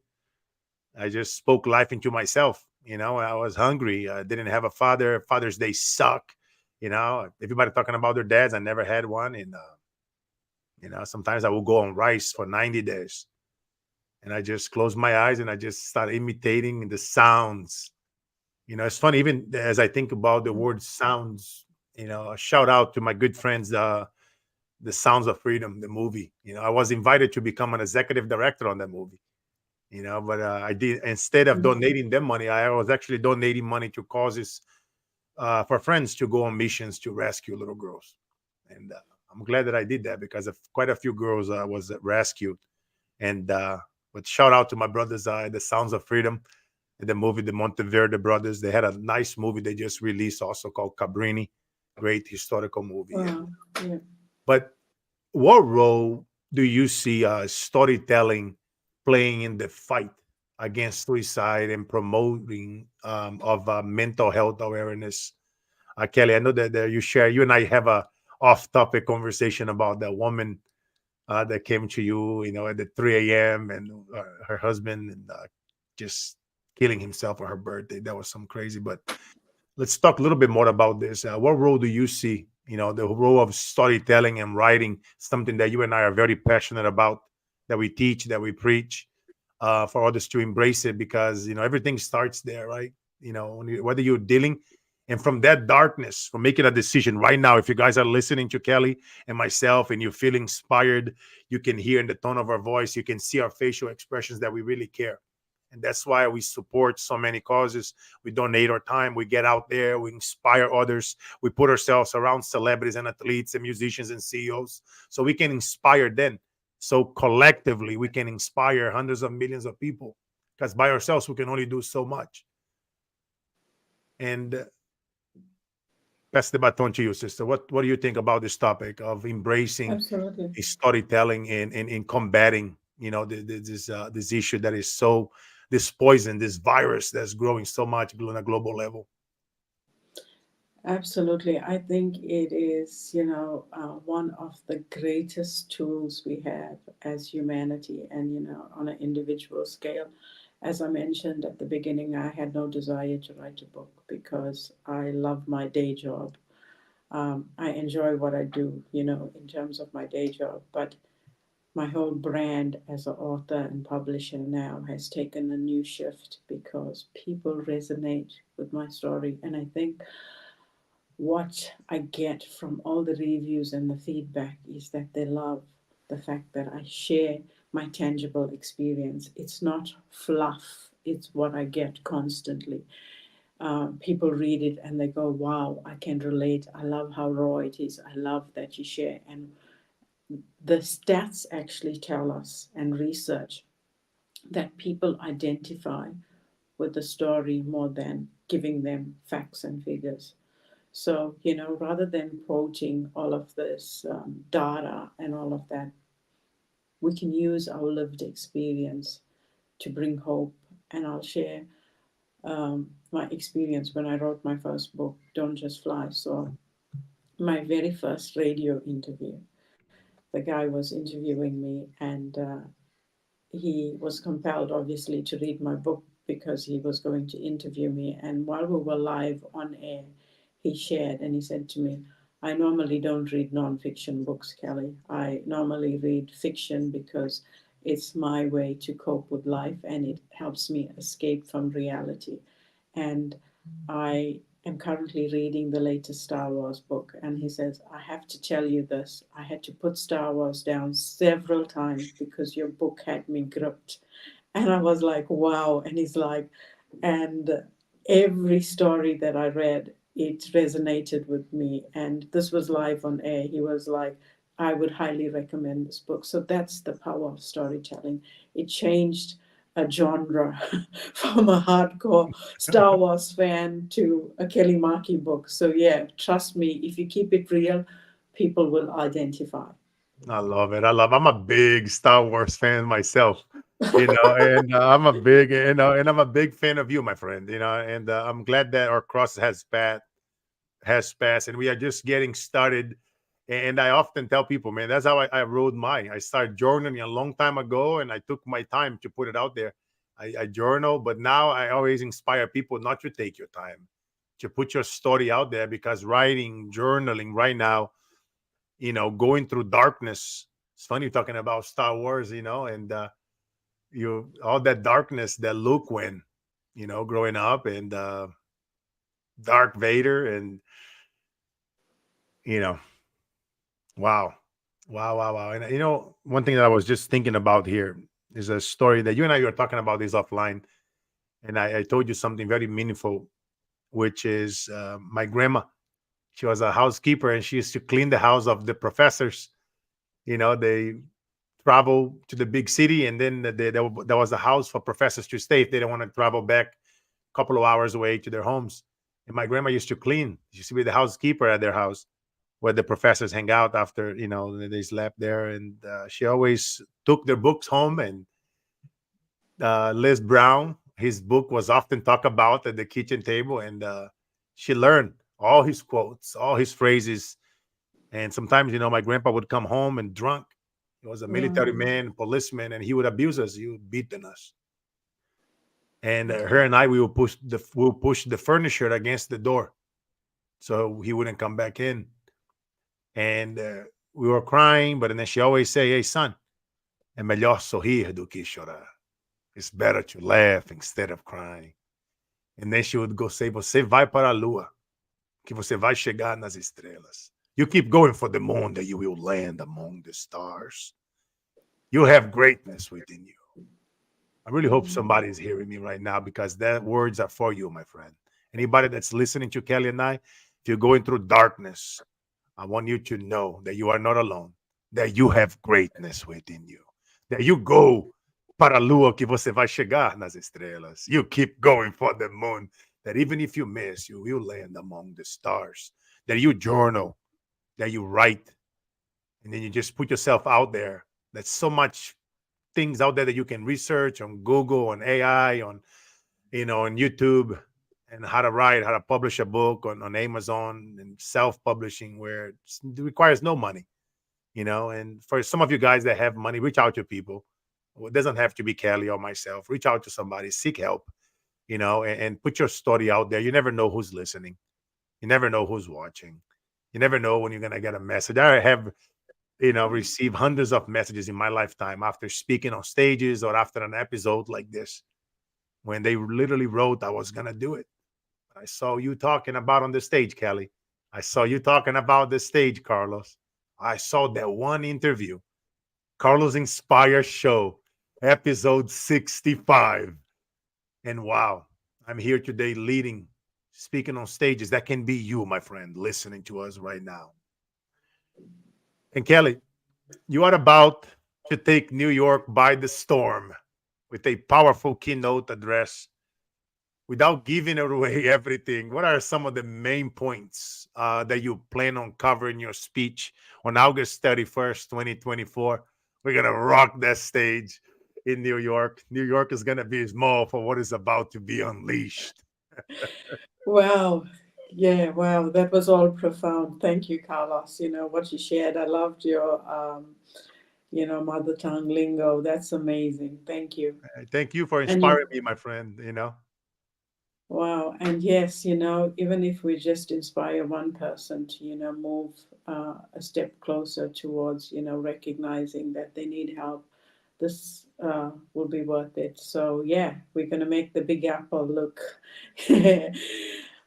Speaker 1: I just spoke life into myself. I was hungry. I didn't have a father. Father's Day suck. Everybody talking about their dads. I never had one. And, sometimes I will go on rice for 90 days. And I just close my eyes and I just start imitating the sounds. It's funny, even as I think about the word sounds, a shout out to my good friends, the Sounds of Freedom, the movie. I was invited to become an executive director on that movie, but I did, instead of
Speaker 2: Mhm.
Speaker 1: donating them money, I was actually donating money to causes for friends to go on missions to rescue little girls. And I'm glad that I did that because of quite a few girls was rescued. And but shout out to my brothers, the Sounds of Freedom, and the movie, the Monteverde brothers. They had a nice movie they just released also called Cabrini, great historical movie. And
Speaker 2: Wow. Yeah.
Speaker 1: but what role do you see storytelling playing in the fight against suicide and promoting of mental health awareness? Kelly, I know that you and I have a off-topic conversation about that woman that came to you, at the 3 a.m. and her husband and just killing himself for her birthday. That was some crazy. But let's talk a little bit more about this. What role do you see? The role of storytelling and writing, something that you and I are very passionate about, that we teach, that we preach, for others to embrace it, because everything starts there, right? Whether you're dealing, and from that darkness, from making a decision right now. If you guys are listening to Kelly and myself, and you feel inspired, you can hear in the tone of our voice, you can see our facial expressions that we really care. And that's why we support so many causes. We donate our time. We get out there. We inspire others. We put ourselves around celebrities and athletes and musicians and CEOs so we can inspire them. So collectively, we can inspire hundreds of millions of people, because by ourselves, we can only do so much. And pass the baton to you, sister. What do you think about this topic of embracing
Speaker 2: Absolutely.
Speaker 1: a storytelling in combating, this issue that is so, this poison, this virus that's growing so much on a global level?
Speaker 2: Absolutely. I think it is, one of the greatest tools we have as humanity and, on an individual scale. As I mentioned at the beginning, I had no desire to write a book because I love my day job. I enjoy what I do, in terms of my day job. But my whole brand as an author and publisher now has taken a new shift because people resonate with my story. And I think what I get from all the reviews and the feedback is that they love the fact that I share my tangible experience. It's not fluff, it's what I get constantly. People read it and they go, wow, I can relate. I love how raw it is. I love that you share. And the stats actually tell us, and research, that people identify with the story more than giving them facts and figures. So, rather than quoting all of this data and all of that, we can use our lived experience to bring hope. And I'll share my experience when I wrote my first book, Don't Just Fly. So, my very first radio interview, the guy was interviewing me, and he was compelled, obviously, to read my book because he was going to interview me. And while we were live on air, he shared and he said to me, I normally don't read nonfiction books, Kelly. I normally read fiction because it's my way to cope with life and it helps me escape from reality. And I am currently reading the latest Star Wars book. And he says, I have to tell you this. I had to put Star Wars down several times because your book had me gripped. And I was like, wow. And he's like, and every story that I read, it resonated with me. And this was live on air. He was like, I would highly recommend this book. So that's the power of storytelling. It changed a genre from a hardcore Star Wars fan to a Kelly Markey book. So yeah, trust me, if you keep it real, people will identify.
Speaker 1: I love it. I'm a big Star Wars fan myself, and I'm a big, and I'm a big fan of you, my friend, and I'm glad that our cross has passed, and we are just getting started. And I often tell people, man, that's how I wrote mine. I started journaling a long time ago, and I took my time to put it out there. I journal, but now I always inspire people not to take your time, to put your story out there, because writing, journaling right now, going through darkness. It's funny talking about Star Wars, and you all that darkness that Luke went, growing up, and Dark Vader, and you know, wow, wow, wow, wow. And one thing that I was just thinking about here is a story that you and I were talking about this offline, and I told you something very meaningful, which is my grandma. She was a housekeeper, and she used to clean the house of the professors. They travel to the big city, and then there was a house for professors to stay if they don't want to travel back a couple of hours away to their homes. And my grandma used to clean. She used to be the housekeeper at their house where the professors hang out after they slept there. And she always took their books home. And Les Brown, his book was often talked about at the kitchen table, and she learned all his quotes, all his phrases. And sometimes, my grandpa would come home and drunk. He was a military
Speaker 2: Wow.
Speaker 1: man, policeman, and he would abuse us. He would beat us. And her and I, we would push the furniture against the door so he wouldn't come back in. And we were crying, but then she always say, "Hey, son, é melhor sorrir do que chorar. It's better to laugh instead of crying." And then she would go say, "Você vai para a lua, que você vai chegar nas estrelas. You keep going for the moon, that you will land among the stars. You have greatness within you." I really hope somebody is hearing me right now, because that words are for you, my friend. Anybody that's listening to Kelly and I, if you're going through darkness, I want you to know that you are not alone, that you have greatness within you, that you go para a lua que você vai chegar nas estrelas. You keep going for the moon, that even if you miss, you will land among the stars, that you journal, that you write, and then you just put yourself out there. There's so much things out there that you can research on Google, on AI, on YouTube, and how to write, how to publish a book on Amazon, and self-publishing, where it requires no money. And for some of you guys that have money, reach out to people. Well, it doesn't have to be Kelly or myself. Reach out to somebody, seek help, and put your story out there. You never know who's listening. You never know who's watching. You never know when you're gonna get a message. I have received hundreds of messages in my lifetime after speaking on stages or after an episode like this, when they literally wrote I was gonna do it. I saw you talking about on the stage, Kelly. I saw you talking about the stage, Carlos. I saw that one interview, Carlos Inspire Show, episode 65. And wow, I'm here today leading, speaking on stages. That can be you, my friend, listening to us right now. And Kelly, you are about to take New York by the storm with a powerful keynote address. Without giving away everything, what are some of the main points that you plan on covering your speech on August 31st, 2024? We're going to rock that stage in New York. New York is going to be small for what is about to be unleashed.
Speaker 2: Wow. Yeah, wow. That was all profound. Thank you, Carlos. What you shared. I loved your, mother tongue lingo. That's amazing. Thank you.
Speaker 1: Thank you for
Speaker 2: And you,
Speaker 1: inspiring me, my friend.
Speaker 2: wow. And yes, even if we just inspire one person to, move a step closer towards, recognizing that they need help, this will be worth it. So, yeah, we're going to make the Big Apple look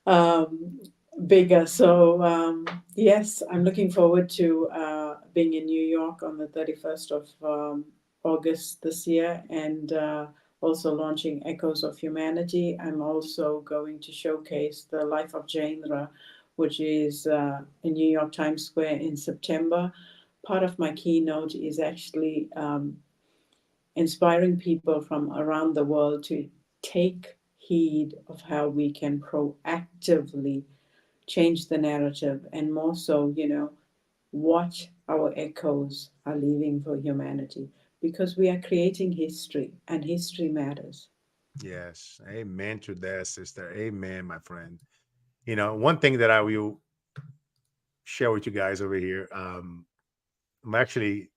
Speaker 2: um, bigger. So, yes, I'm looking forward to being in New York on the 31st of August this year, and also launching Echoes of Humanity. I'm also going to showcase the life of Jaindra, which is in New York Times Square in September. Part of my keynote is actually inspiring people from around the world to take heed of how we can proactively change the narrative, and more so, what our echoes are leaving for humanity, because we are creating history and history matters.
Speaker 1: Yes. Amen to that, sister. Amen, my friend. One thing that I will share with you guys over here, I'm actually,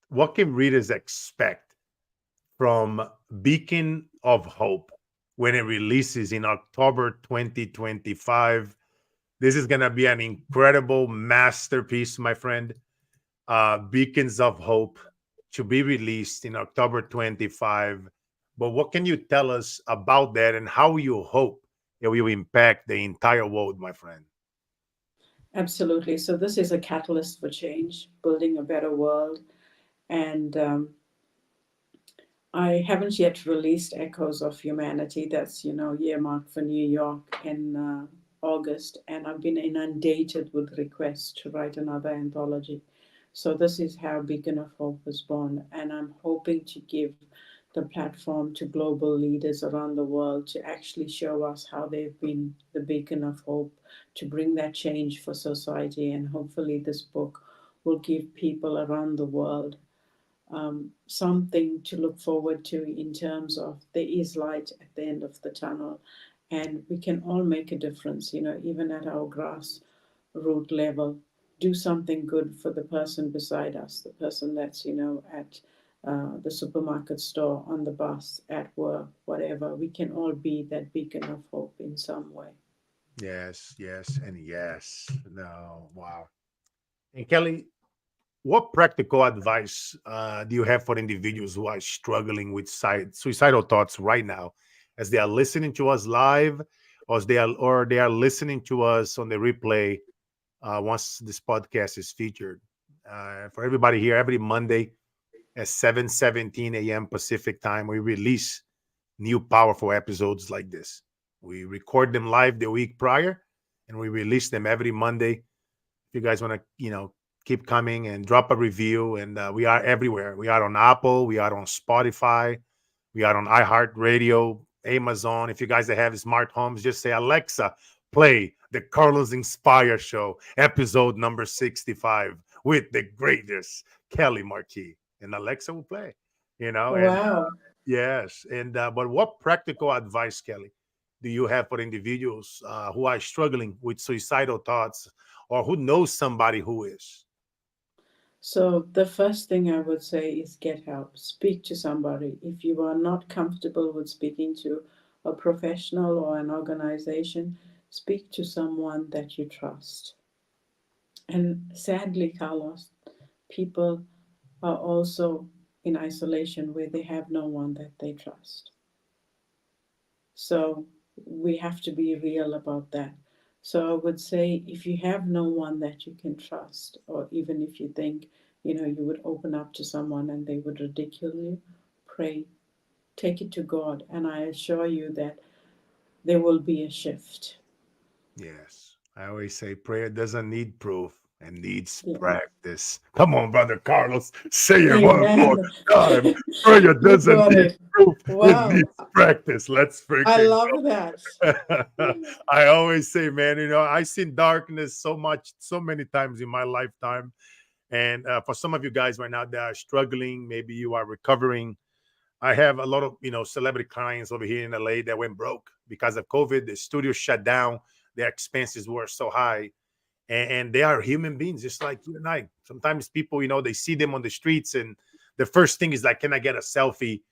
Speaker 1: what can readers expect from Beacon of Hope when it releases in October 2025? This is going to be an incredible masterpiece, my friend. Beacons of Hope to be released in October 25. But what can you tell us about that and how you hope it will impact the entire world, my friend?
Speaker 2: Absolutely. So this is a catalyst for change, building a better world. And I haven't yet released Echoes of Humanity. That's, earmarked for New York in August. And I've been inundated with requests to write another anthology. So this is how Beacon of Hope was born. And I'm hoping to give the platform to global leaders around the world to actually show us how they've been the beacon of hope, to bring that change for society. And hopefully this book will give people around the world something to look forward to, in terms of there is light at the end of the tunnel, and we can all make a difference, even at our grassroots level. Do something good for the person beside us, the person that's, at the supermarket store, on the bus, at work, whatever. We can all be that beacon of hope in some way.
Speaker 1: Yes, yes, and yes. No, wow. And Kelly, what practical advice do you have for individuals who are struggling with suicidal thoughts right now, as they are listening to us live, or they are listening to us on the replay once this podcast is featured? For everybody here, every Monday at 7:17 a.m. Pacific time, we release new powerful episodes like this. We record them live the week prior, and we release them every Monday. If you guys want to, keep coming and drop a review, and we are everywhere. We are on Apple, we are on Spotify, we are on iHeartRadio, Amazon. If you guys that have smart homes, just say, Alexa, play the Carlos Inspire Show, episode number 65, with the greatest Kelly Markey. And Alexa will play, and
Speaker 2: Wow.
Speaker 1: yes. And but what practical advice, Kelly, do you have for individuals who are struggling with suicidal thoughts, or who knows somebody who is?
Speaker 2: So, the first thing I would say is get help. Speak to somebody. If you are not comfortable with speaking to a professional or an organization, speak to someone that you trust. And sadly, Carlos, people are also in isolation where they have no one that they trust. So we have to be real about that. So I would say, if you have no one that you can trust, or even if you think, you would open up to someone and they would ridicule you, pray, take it to God, and I assure you that there will be a shift.
Speaker 1: Yes. I always say prayer doesn't need proof and needs
Speaker 2: Yeah.
Speaker 1: practice. Come on, brother Carlos. Say it one more
Speaker 2: Amen.
Speaker 1: time. Prayer
Speaker 2: You
Speaker 1: doesn't
Speaker 2: got
Speaker 1: need
Speaker 2: it.
Speaker 1: proof. It
Speaker 2: Wow.
Speaker 1: needs practice. Let's
Speaker 2: I
Speaker 1: freaking
Speaker 2: love that.
Speaker 1: I always say, man, I've seen darkness so much, so many times in my lifetime. And for some of you guys right now that are struggling, maybe you are recovering. I have a lot of celebrity clients over here in LA that went broke because of COVID. The studio shut down. Their expenses were so high, and they are human beings just like you and I. Sometimes people, they see them on the streets, and the first thing is like, "Can I get a selfie?"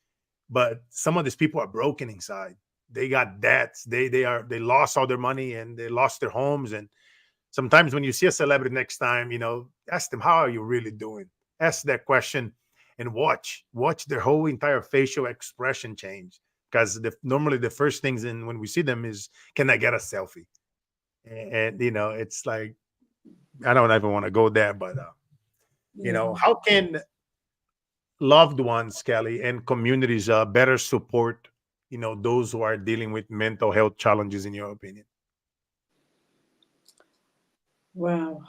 Speaker 1: But some of these people are broken inside. They got debts. They lost all their money, and they lost their homes. And sometimes when you see a celebrity next time, ask them, how are you really doing? Ask that question, and watch their whole entire facial expression change. Because normally the first things in when we see them is, can I get a selfie? And it's like, I don't even want to go there, but
Speaker 2: Yeah.
Speaker 1: how can loved ones, Kelly, and communities better support, those who are dealing with mental health challenges, in your opinion?
Speaker 2: Wow.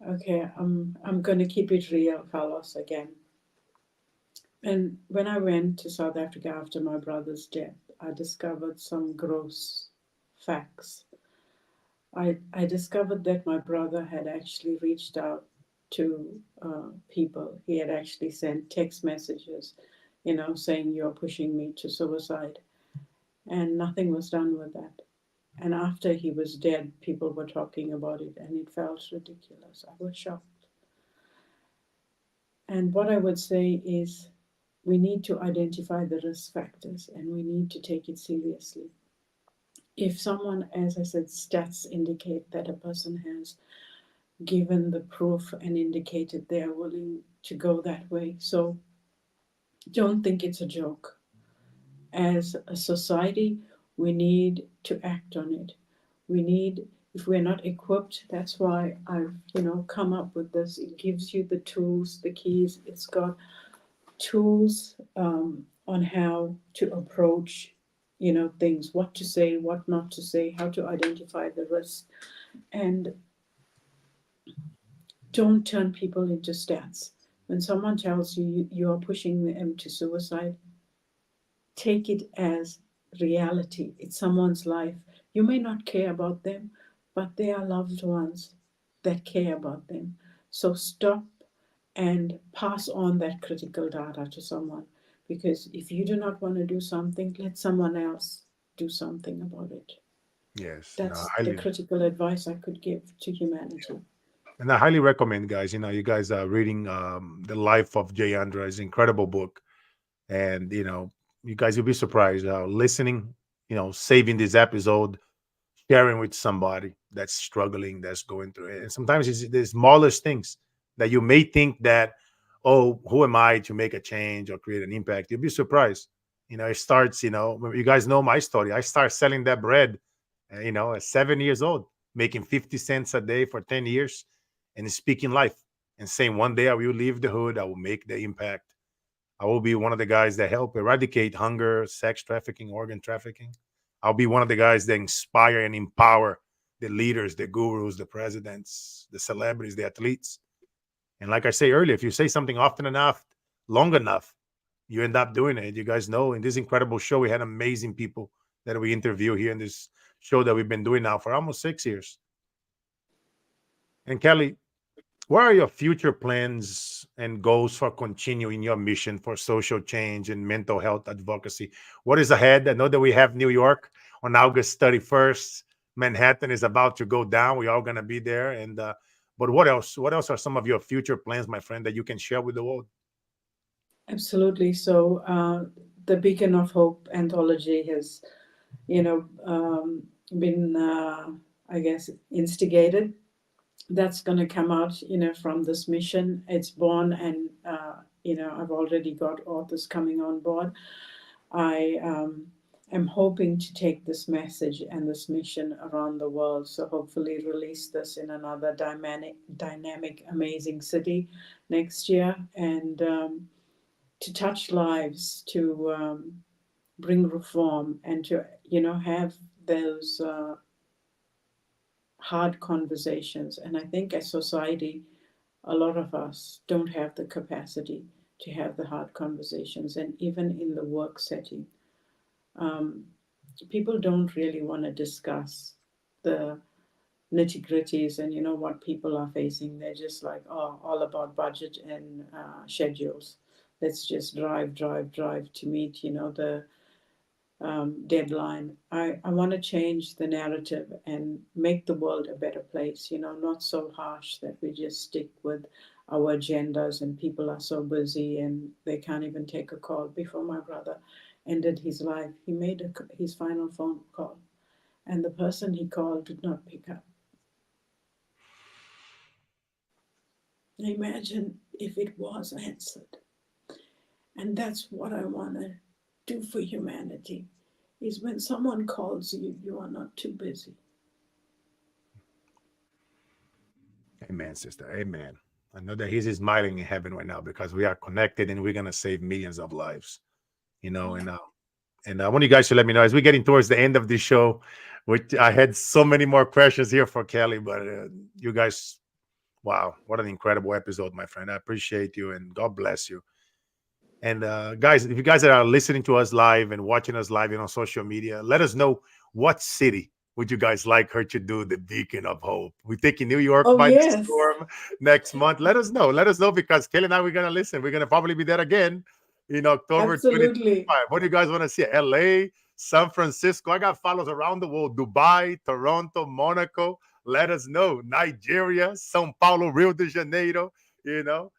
Speaker 2: Okay, I'm going to keep it real, Carlos, again. And when I went to South Africa after my brother's death, I discovered some gross facts. I discovered that my brother had actually reached out to people. He had actually sent text messages, saying, "You're pushing me to suicide." And nothing was done with that. And after he was dead, people were talking about it, and it felt ridiculous. I was shocked. And what I would say is we need to identify the risk factors and we need to take it seriously. If someone, as I said, stats indicate that a person has given the proof and indicated they are willing to go that way. So don't think it's a joke. As a society, we need to act on it. We need, if we're not equipped, that's why I've, come up with this. It gives you the tools, the keys. It's got tools on how to approach, things, what to say, what not to say, how to identify the risk. And don't turn people into stats. When someone tells you you are pushing them to suicide, take it as reality. It's someone's life. You may not care about them, but they are loved ones that care about them. So stop and pass on that critical data to someone. Because if you do not want to do something, let someone else do something about it.
Speaker 1: Yes, no,
Speaker 2: That's the
Speaker 1: highly.
Speaker 2: critical advice I could give to humanity.
Speaker 1: And I highly recommend, guys. You guys are reading the Life of Jay Andra. Is an incredible book, and you guys, you'll be surprised how listening, saving this episode, sharing with somebody that's struggling, that's going through it. And sometimes it's the smallest things that you may think that, oh, who am I to make a change or create an impact? You'll be surprised. It starts, you guys know my story. I start selling that bread, at 7 years old, making 50 cents a day for 10 years and speaking life and saying, one day I will leave the hood, I will make the impact. I will be one of the guys that help eradicate hunger, sex trafficking, organ trafficking. I'll be one of the guys that inspire and empower the leaders, the gurus, the presidents, the celebrities, the athletes. And like I say earlier, if you say something often enough, long enough, you end up doing it. You guys know in this incredible show, we had amazing people that we interview here in this show that we've been doing now for almost 6 years. And Kelly, what are your future plans and goals for continuing your mission for social change and mental health advocacy? What is ahead? I know that we have New York on August 31st. Manhattan is about to go down. We're all going to be there. And but what else? What else are some of your future plans, my friend, that you can share with the world?
Speaker 2: Absolutely. So the Beacon of Hope anthology has, been, I guess, instigated. That's going to come out, from this mission. It's born, and I've already got authors coming on board. I am hoping to take this message and this mission around the world. So hopefully release this in another dynamic, amazing city next year, and to touch lives, to bring reform, and to have those hard conversations. And I think as society, a lot of us don't have the capacity to have the hard conversations. And even in the work setting, um, people don't really want to discuss the nitty gritties and what people are facing. They're just like, oh, all about budget and schedules. Let's just drive to meet the deadline. I want to change the narrative and make the world a better place, not so harsh that we just stick with our agendas and people are so busy and they can't even take a call. Before my brother ended his life, he made his final phone call, and the person he called did not pick up. Imagine if it was answered. And that's what I want to do for humanity, is when someone calls you, you are not too busy.
Speaker 1: Amen, sister. Amen. I know that He's smiling in heaven right now because we are connected and we're gonna save millions of lives.
Speaker 2: Yeah.
Speaker 1: And I want you guys to let me know as we're getting towards the end of this show, which I had so many more questions here for Kelly, but you guys, wow, what an incredible episode, my friend. I appreciate you and God bless you. And guys, if you guys are listening to us live and watching us live on social media, let us know what city would you guys like her to do the Beacon of Hope. We're taking New York
Speaker 2: Oh,
Speaker 1: by the
Speaker 2: yes,
Speaker 1: storm next month. Let us know. Let us know because Kelly and I we're gonna listen. We're gonna probably be there again in October
Speaker 2: absolutely.
Speaker 1: 2025. What do you guys want to see? LA, San Francisco. I got follows around the world. Dubai, Toronto, Monaco. Let us know. Nigeria, Sao Paulo, Rio de Janeiro, you know,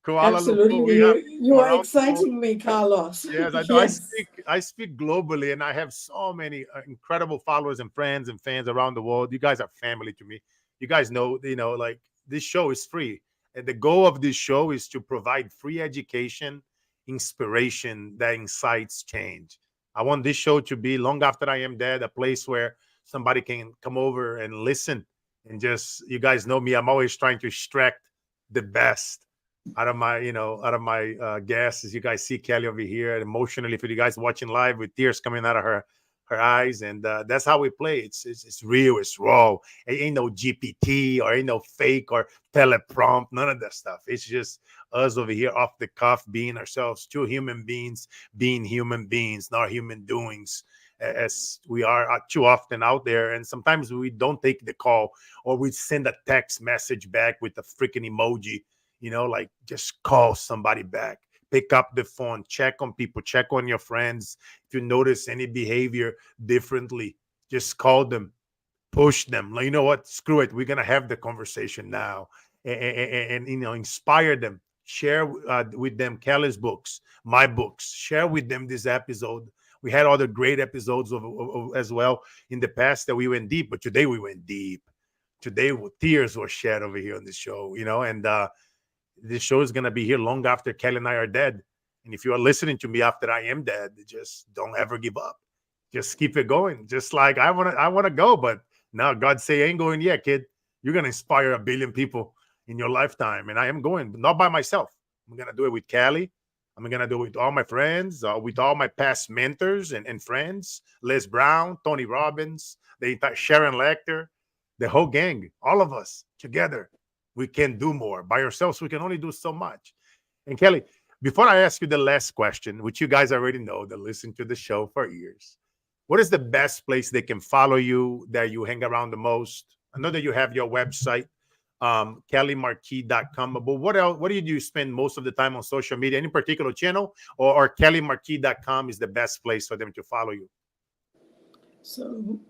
Speaker 1: Kuala Lumpur.
Speaker 2: Absolutely.
Speaker 1: We have
Speaker 2: You
Speaker 1: people
Speaker 2: are
Speaker 1: around the world.
Speaker 2: exciting me, Carlos.
Speaker 1: Yes, I know.
Speaker 2: Yes,
Speaker 1: I speak globally, and I have so many incredible followers and friends and fans around the world. You guys are family to me. You guys know, like this show is free, and the goal of this show is to provide free education, inspiration that incites change. I want this show to be long after I am dead, a place where somebody can come over and listen, and just you guys know me. I'm always trying to extract the best out of my guests. As you guys see Kelly over here, emotionally for you guys watching live with tears coming out of her eyes, and that's how we play. It's real, it's raw. It ain't no GPT or ain't no fake or teleprompt, none of that stuff. It's just us over here off the cuff, being ourselves, two human beings being human beings, not human doings. As we are too often out there, and sometimes we don't take the call, or we send a text message back with a freaking emoji, like just call somebody back, pick up the phone, check on people, check on your friends. If you notice any behavior differently, just call them, push them. Like, you know what? Screw it. We're going to have the conversation now, and inspire them. Share with them Kelly's books, my books. Share with them this episode. We had other great episodes as well in the past that we went deep, but today we went deep. Today, tears were shed over here on this show, and this show is gonna be here long after Kelly and I are dead. And if you are listening to me after I am dead, just don't ever give up. Just keep it going. Just like I wanna go, but now God say ain't going yet, kid. You're gonna inspire a billion people in your lifetime, and I am going, but not by myself. I'm gonna do it with Kelly. I'm gonna do it with all my friends, with all my past mentors and friends, Les Brown, Tony Robbins, the entire Sharon Lecter, the whole gang, all of us together. We can do more. By ourselves, we can only do so much. And Kelly, before I ask you the last question, which you guys already know that listen to the show for years, what is the best place they can follow you, that you hang around the most? I know that you have your website, kellymarkey.com. But what else? What do you do? Spend most of the time on social media? Any particular channel, or kellymarkey.com is the best place for them to follow you?
Speaker 2: So,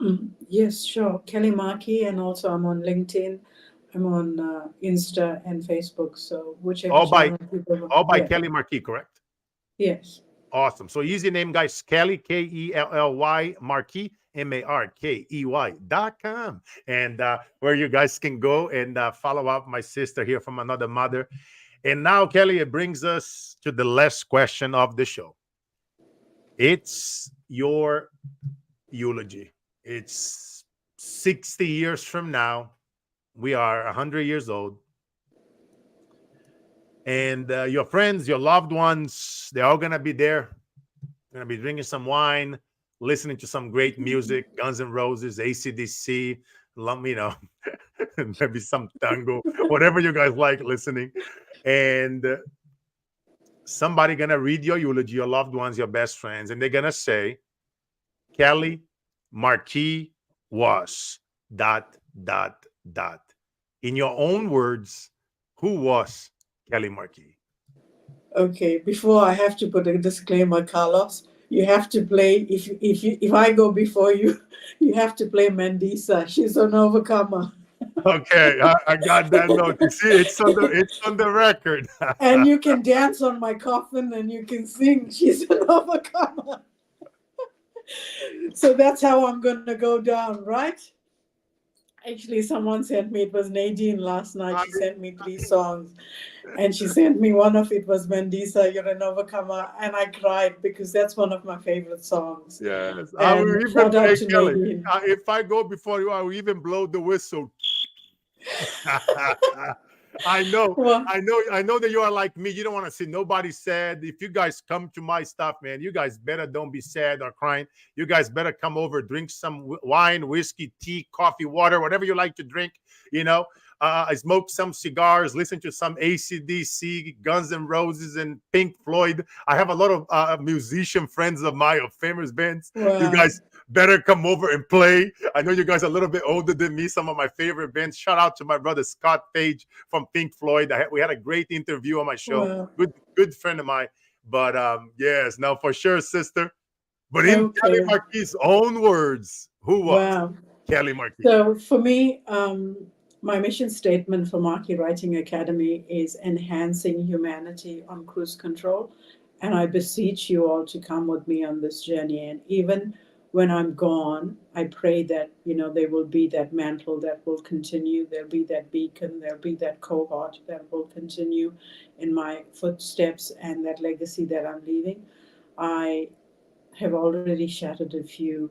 Speaker 2: yes, sure. Kelly Markey, and also I'm on LinkedIn. I'm on Insta and Facebook. So whichever
Speaker 1: All by
Speaker 2: channel people,
Speaker 1: all by
Speaker 2: yeah,
Speaker 1: Kelly Markey, correct?
Speaker 2: yes.
Speaker 1: Awesome. So easy name, guys. Kelly, Kelly Markey, Markey.com. And where you guys can go and follow up my sister here from another mother. And now, Kelly, it brings us to the last question of the show. It's your eulogy. It's 60 years from now. We are 100 years old. And your friends, your loved ones, they're all going to be there. Going to be drinking some wine, listening to some great music, Guns N' Roses, AC/DC, maybe some tango, whatever you guys like listening. And somebody going to read your eulogy, your loved ones, your best friends, and they're going to say, Kelly Markey was ... In your own words, who was Kelly Markey?
Speaker 2: Okay, before I have to put a disclaimer, Carlos. You have to play if I go before you, you have to play Mandisa. She's an overcomer,
Speaker 1: Okay, I got that note. You see, it's on the record.
Speaker 2: and you can dance on my coffin, and you can sing. She's an overcomer. So that's how I'm gonna go down, right? Actually, someone sent me. It was Nadine last night. She sent me 3 songs. And she sent me one of it was Mandisa, You're an Overcomer. And I cried because that's one of my favorite songs.
Speaker 1: Yes, I will
Speaker 2: And
Speaker 1: even
Speaker 2: shout out
Speaker 1: play
Speaker 2: to
Speaker 1: Kelly.
Speaker 2: Nadine.
Speaker 1: If I go before you, I will even blow the whistle. I know,
Speaker 2: Well,
Speaker 1: I know that you are like me. You don't want to see nobody sad. If you guys come to my stuff, man, you guys better don't be sad or crying. You guys better come over, drink some wine, whiskey, tea, coffee, water, whatever you like to drink. You know, I smoked some cigars, listened to some AC/DC, Guns N' Roses, and Pink Floyd. I have a lot of musician friends of mine of famous bands. You
Speaker 2: Wow.
Speaker 1: guys better come over and play. I know you guys are a little bit older than me. Some of my favorite bands. Shout out to my brother Scott Page from Pink Floyd. We had a great interview on my show.
Speaker 2: Wow.
Speaker 1: Good friend of mine. But yes, now for sure, sister. But in Kelly
Speaker 2: Okay.
Speaker 1: Markey's own words, who was
Speaker 2: Wow.
Speaker 1: Kelly Markey?
Speaker 2: So for me, my mission statement for Markey Writing Academy is enhancing humanity on cruise control. And I beseech you all to come with me on this journey. And even when I'm gone, I pray that, there will be that mantle that will continue. There'll be that beacon. There'll be that cohort that will continue in my footsteps and that legacy that I'm leaving. I have already shattered a few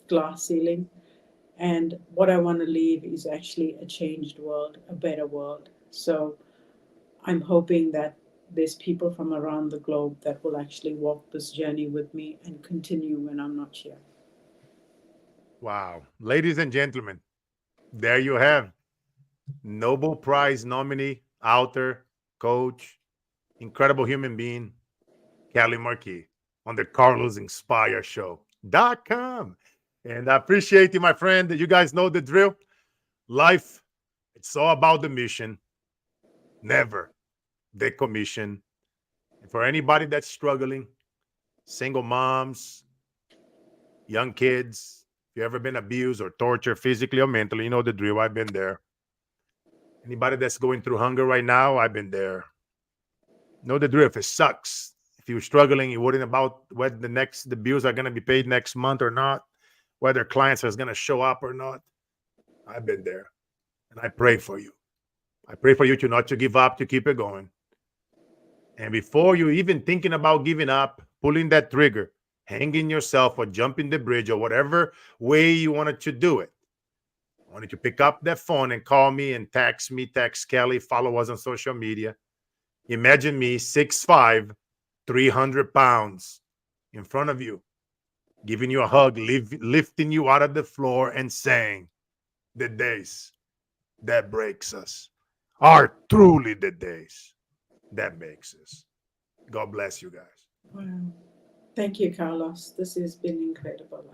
Speaker 2: glass ceiling, and what I want to leave is actually a changed world, a better world. So I'm hoping that there's people from around the globe that will actually walk this journey with me and continue when I'm not here.
Speaker 1: Wow. Ladies and gentlemen, there you have Nobel Prize nominee, author, coach, incredible human being, Kelly Markey on the Carlos Inspire Show.com. And I appreciate you, my friend. You guys know the drill. Life, it's all about the mission, never the commission. And for anybody that's struggling, single moms, young kids, if you've ever been abused or tortured physically or mentally, you know the drill. I've been there. Anybody that's going through hunger right now, I've been there. Know the drill. If it sucks, if you're struggling, you're worrying about whether the bills are going to be paid next month or not, whether clients are going to show up or not. I've been there, and I pray for you. I pray for you to not to give up, to keep it going. And before you even thinking about giving up, pulling that trigger, hanging yourself or jumping the bridge or whatever way you wanted to do it, I wanted to pick up that phone and call me and text me, text Kelly, follow us on social media. Imagine me 6'5", 300 pounds in front of you, giving you a hug, lifting you out of the floor and saying, the days that breaks us are truly the days that makes us. God bless you guys.
Speaker 2: Wow. Thank you, Carlos. This has been incredible.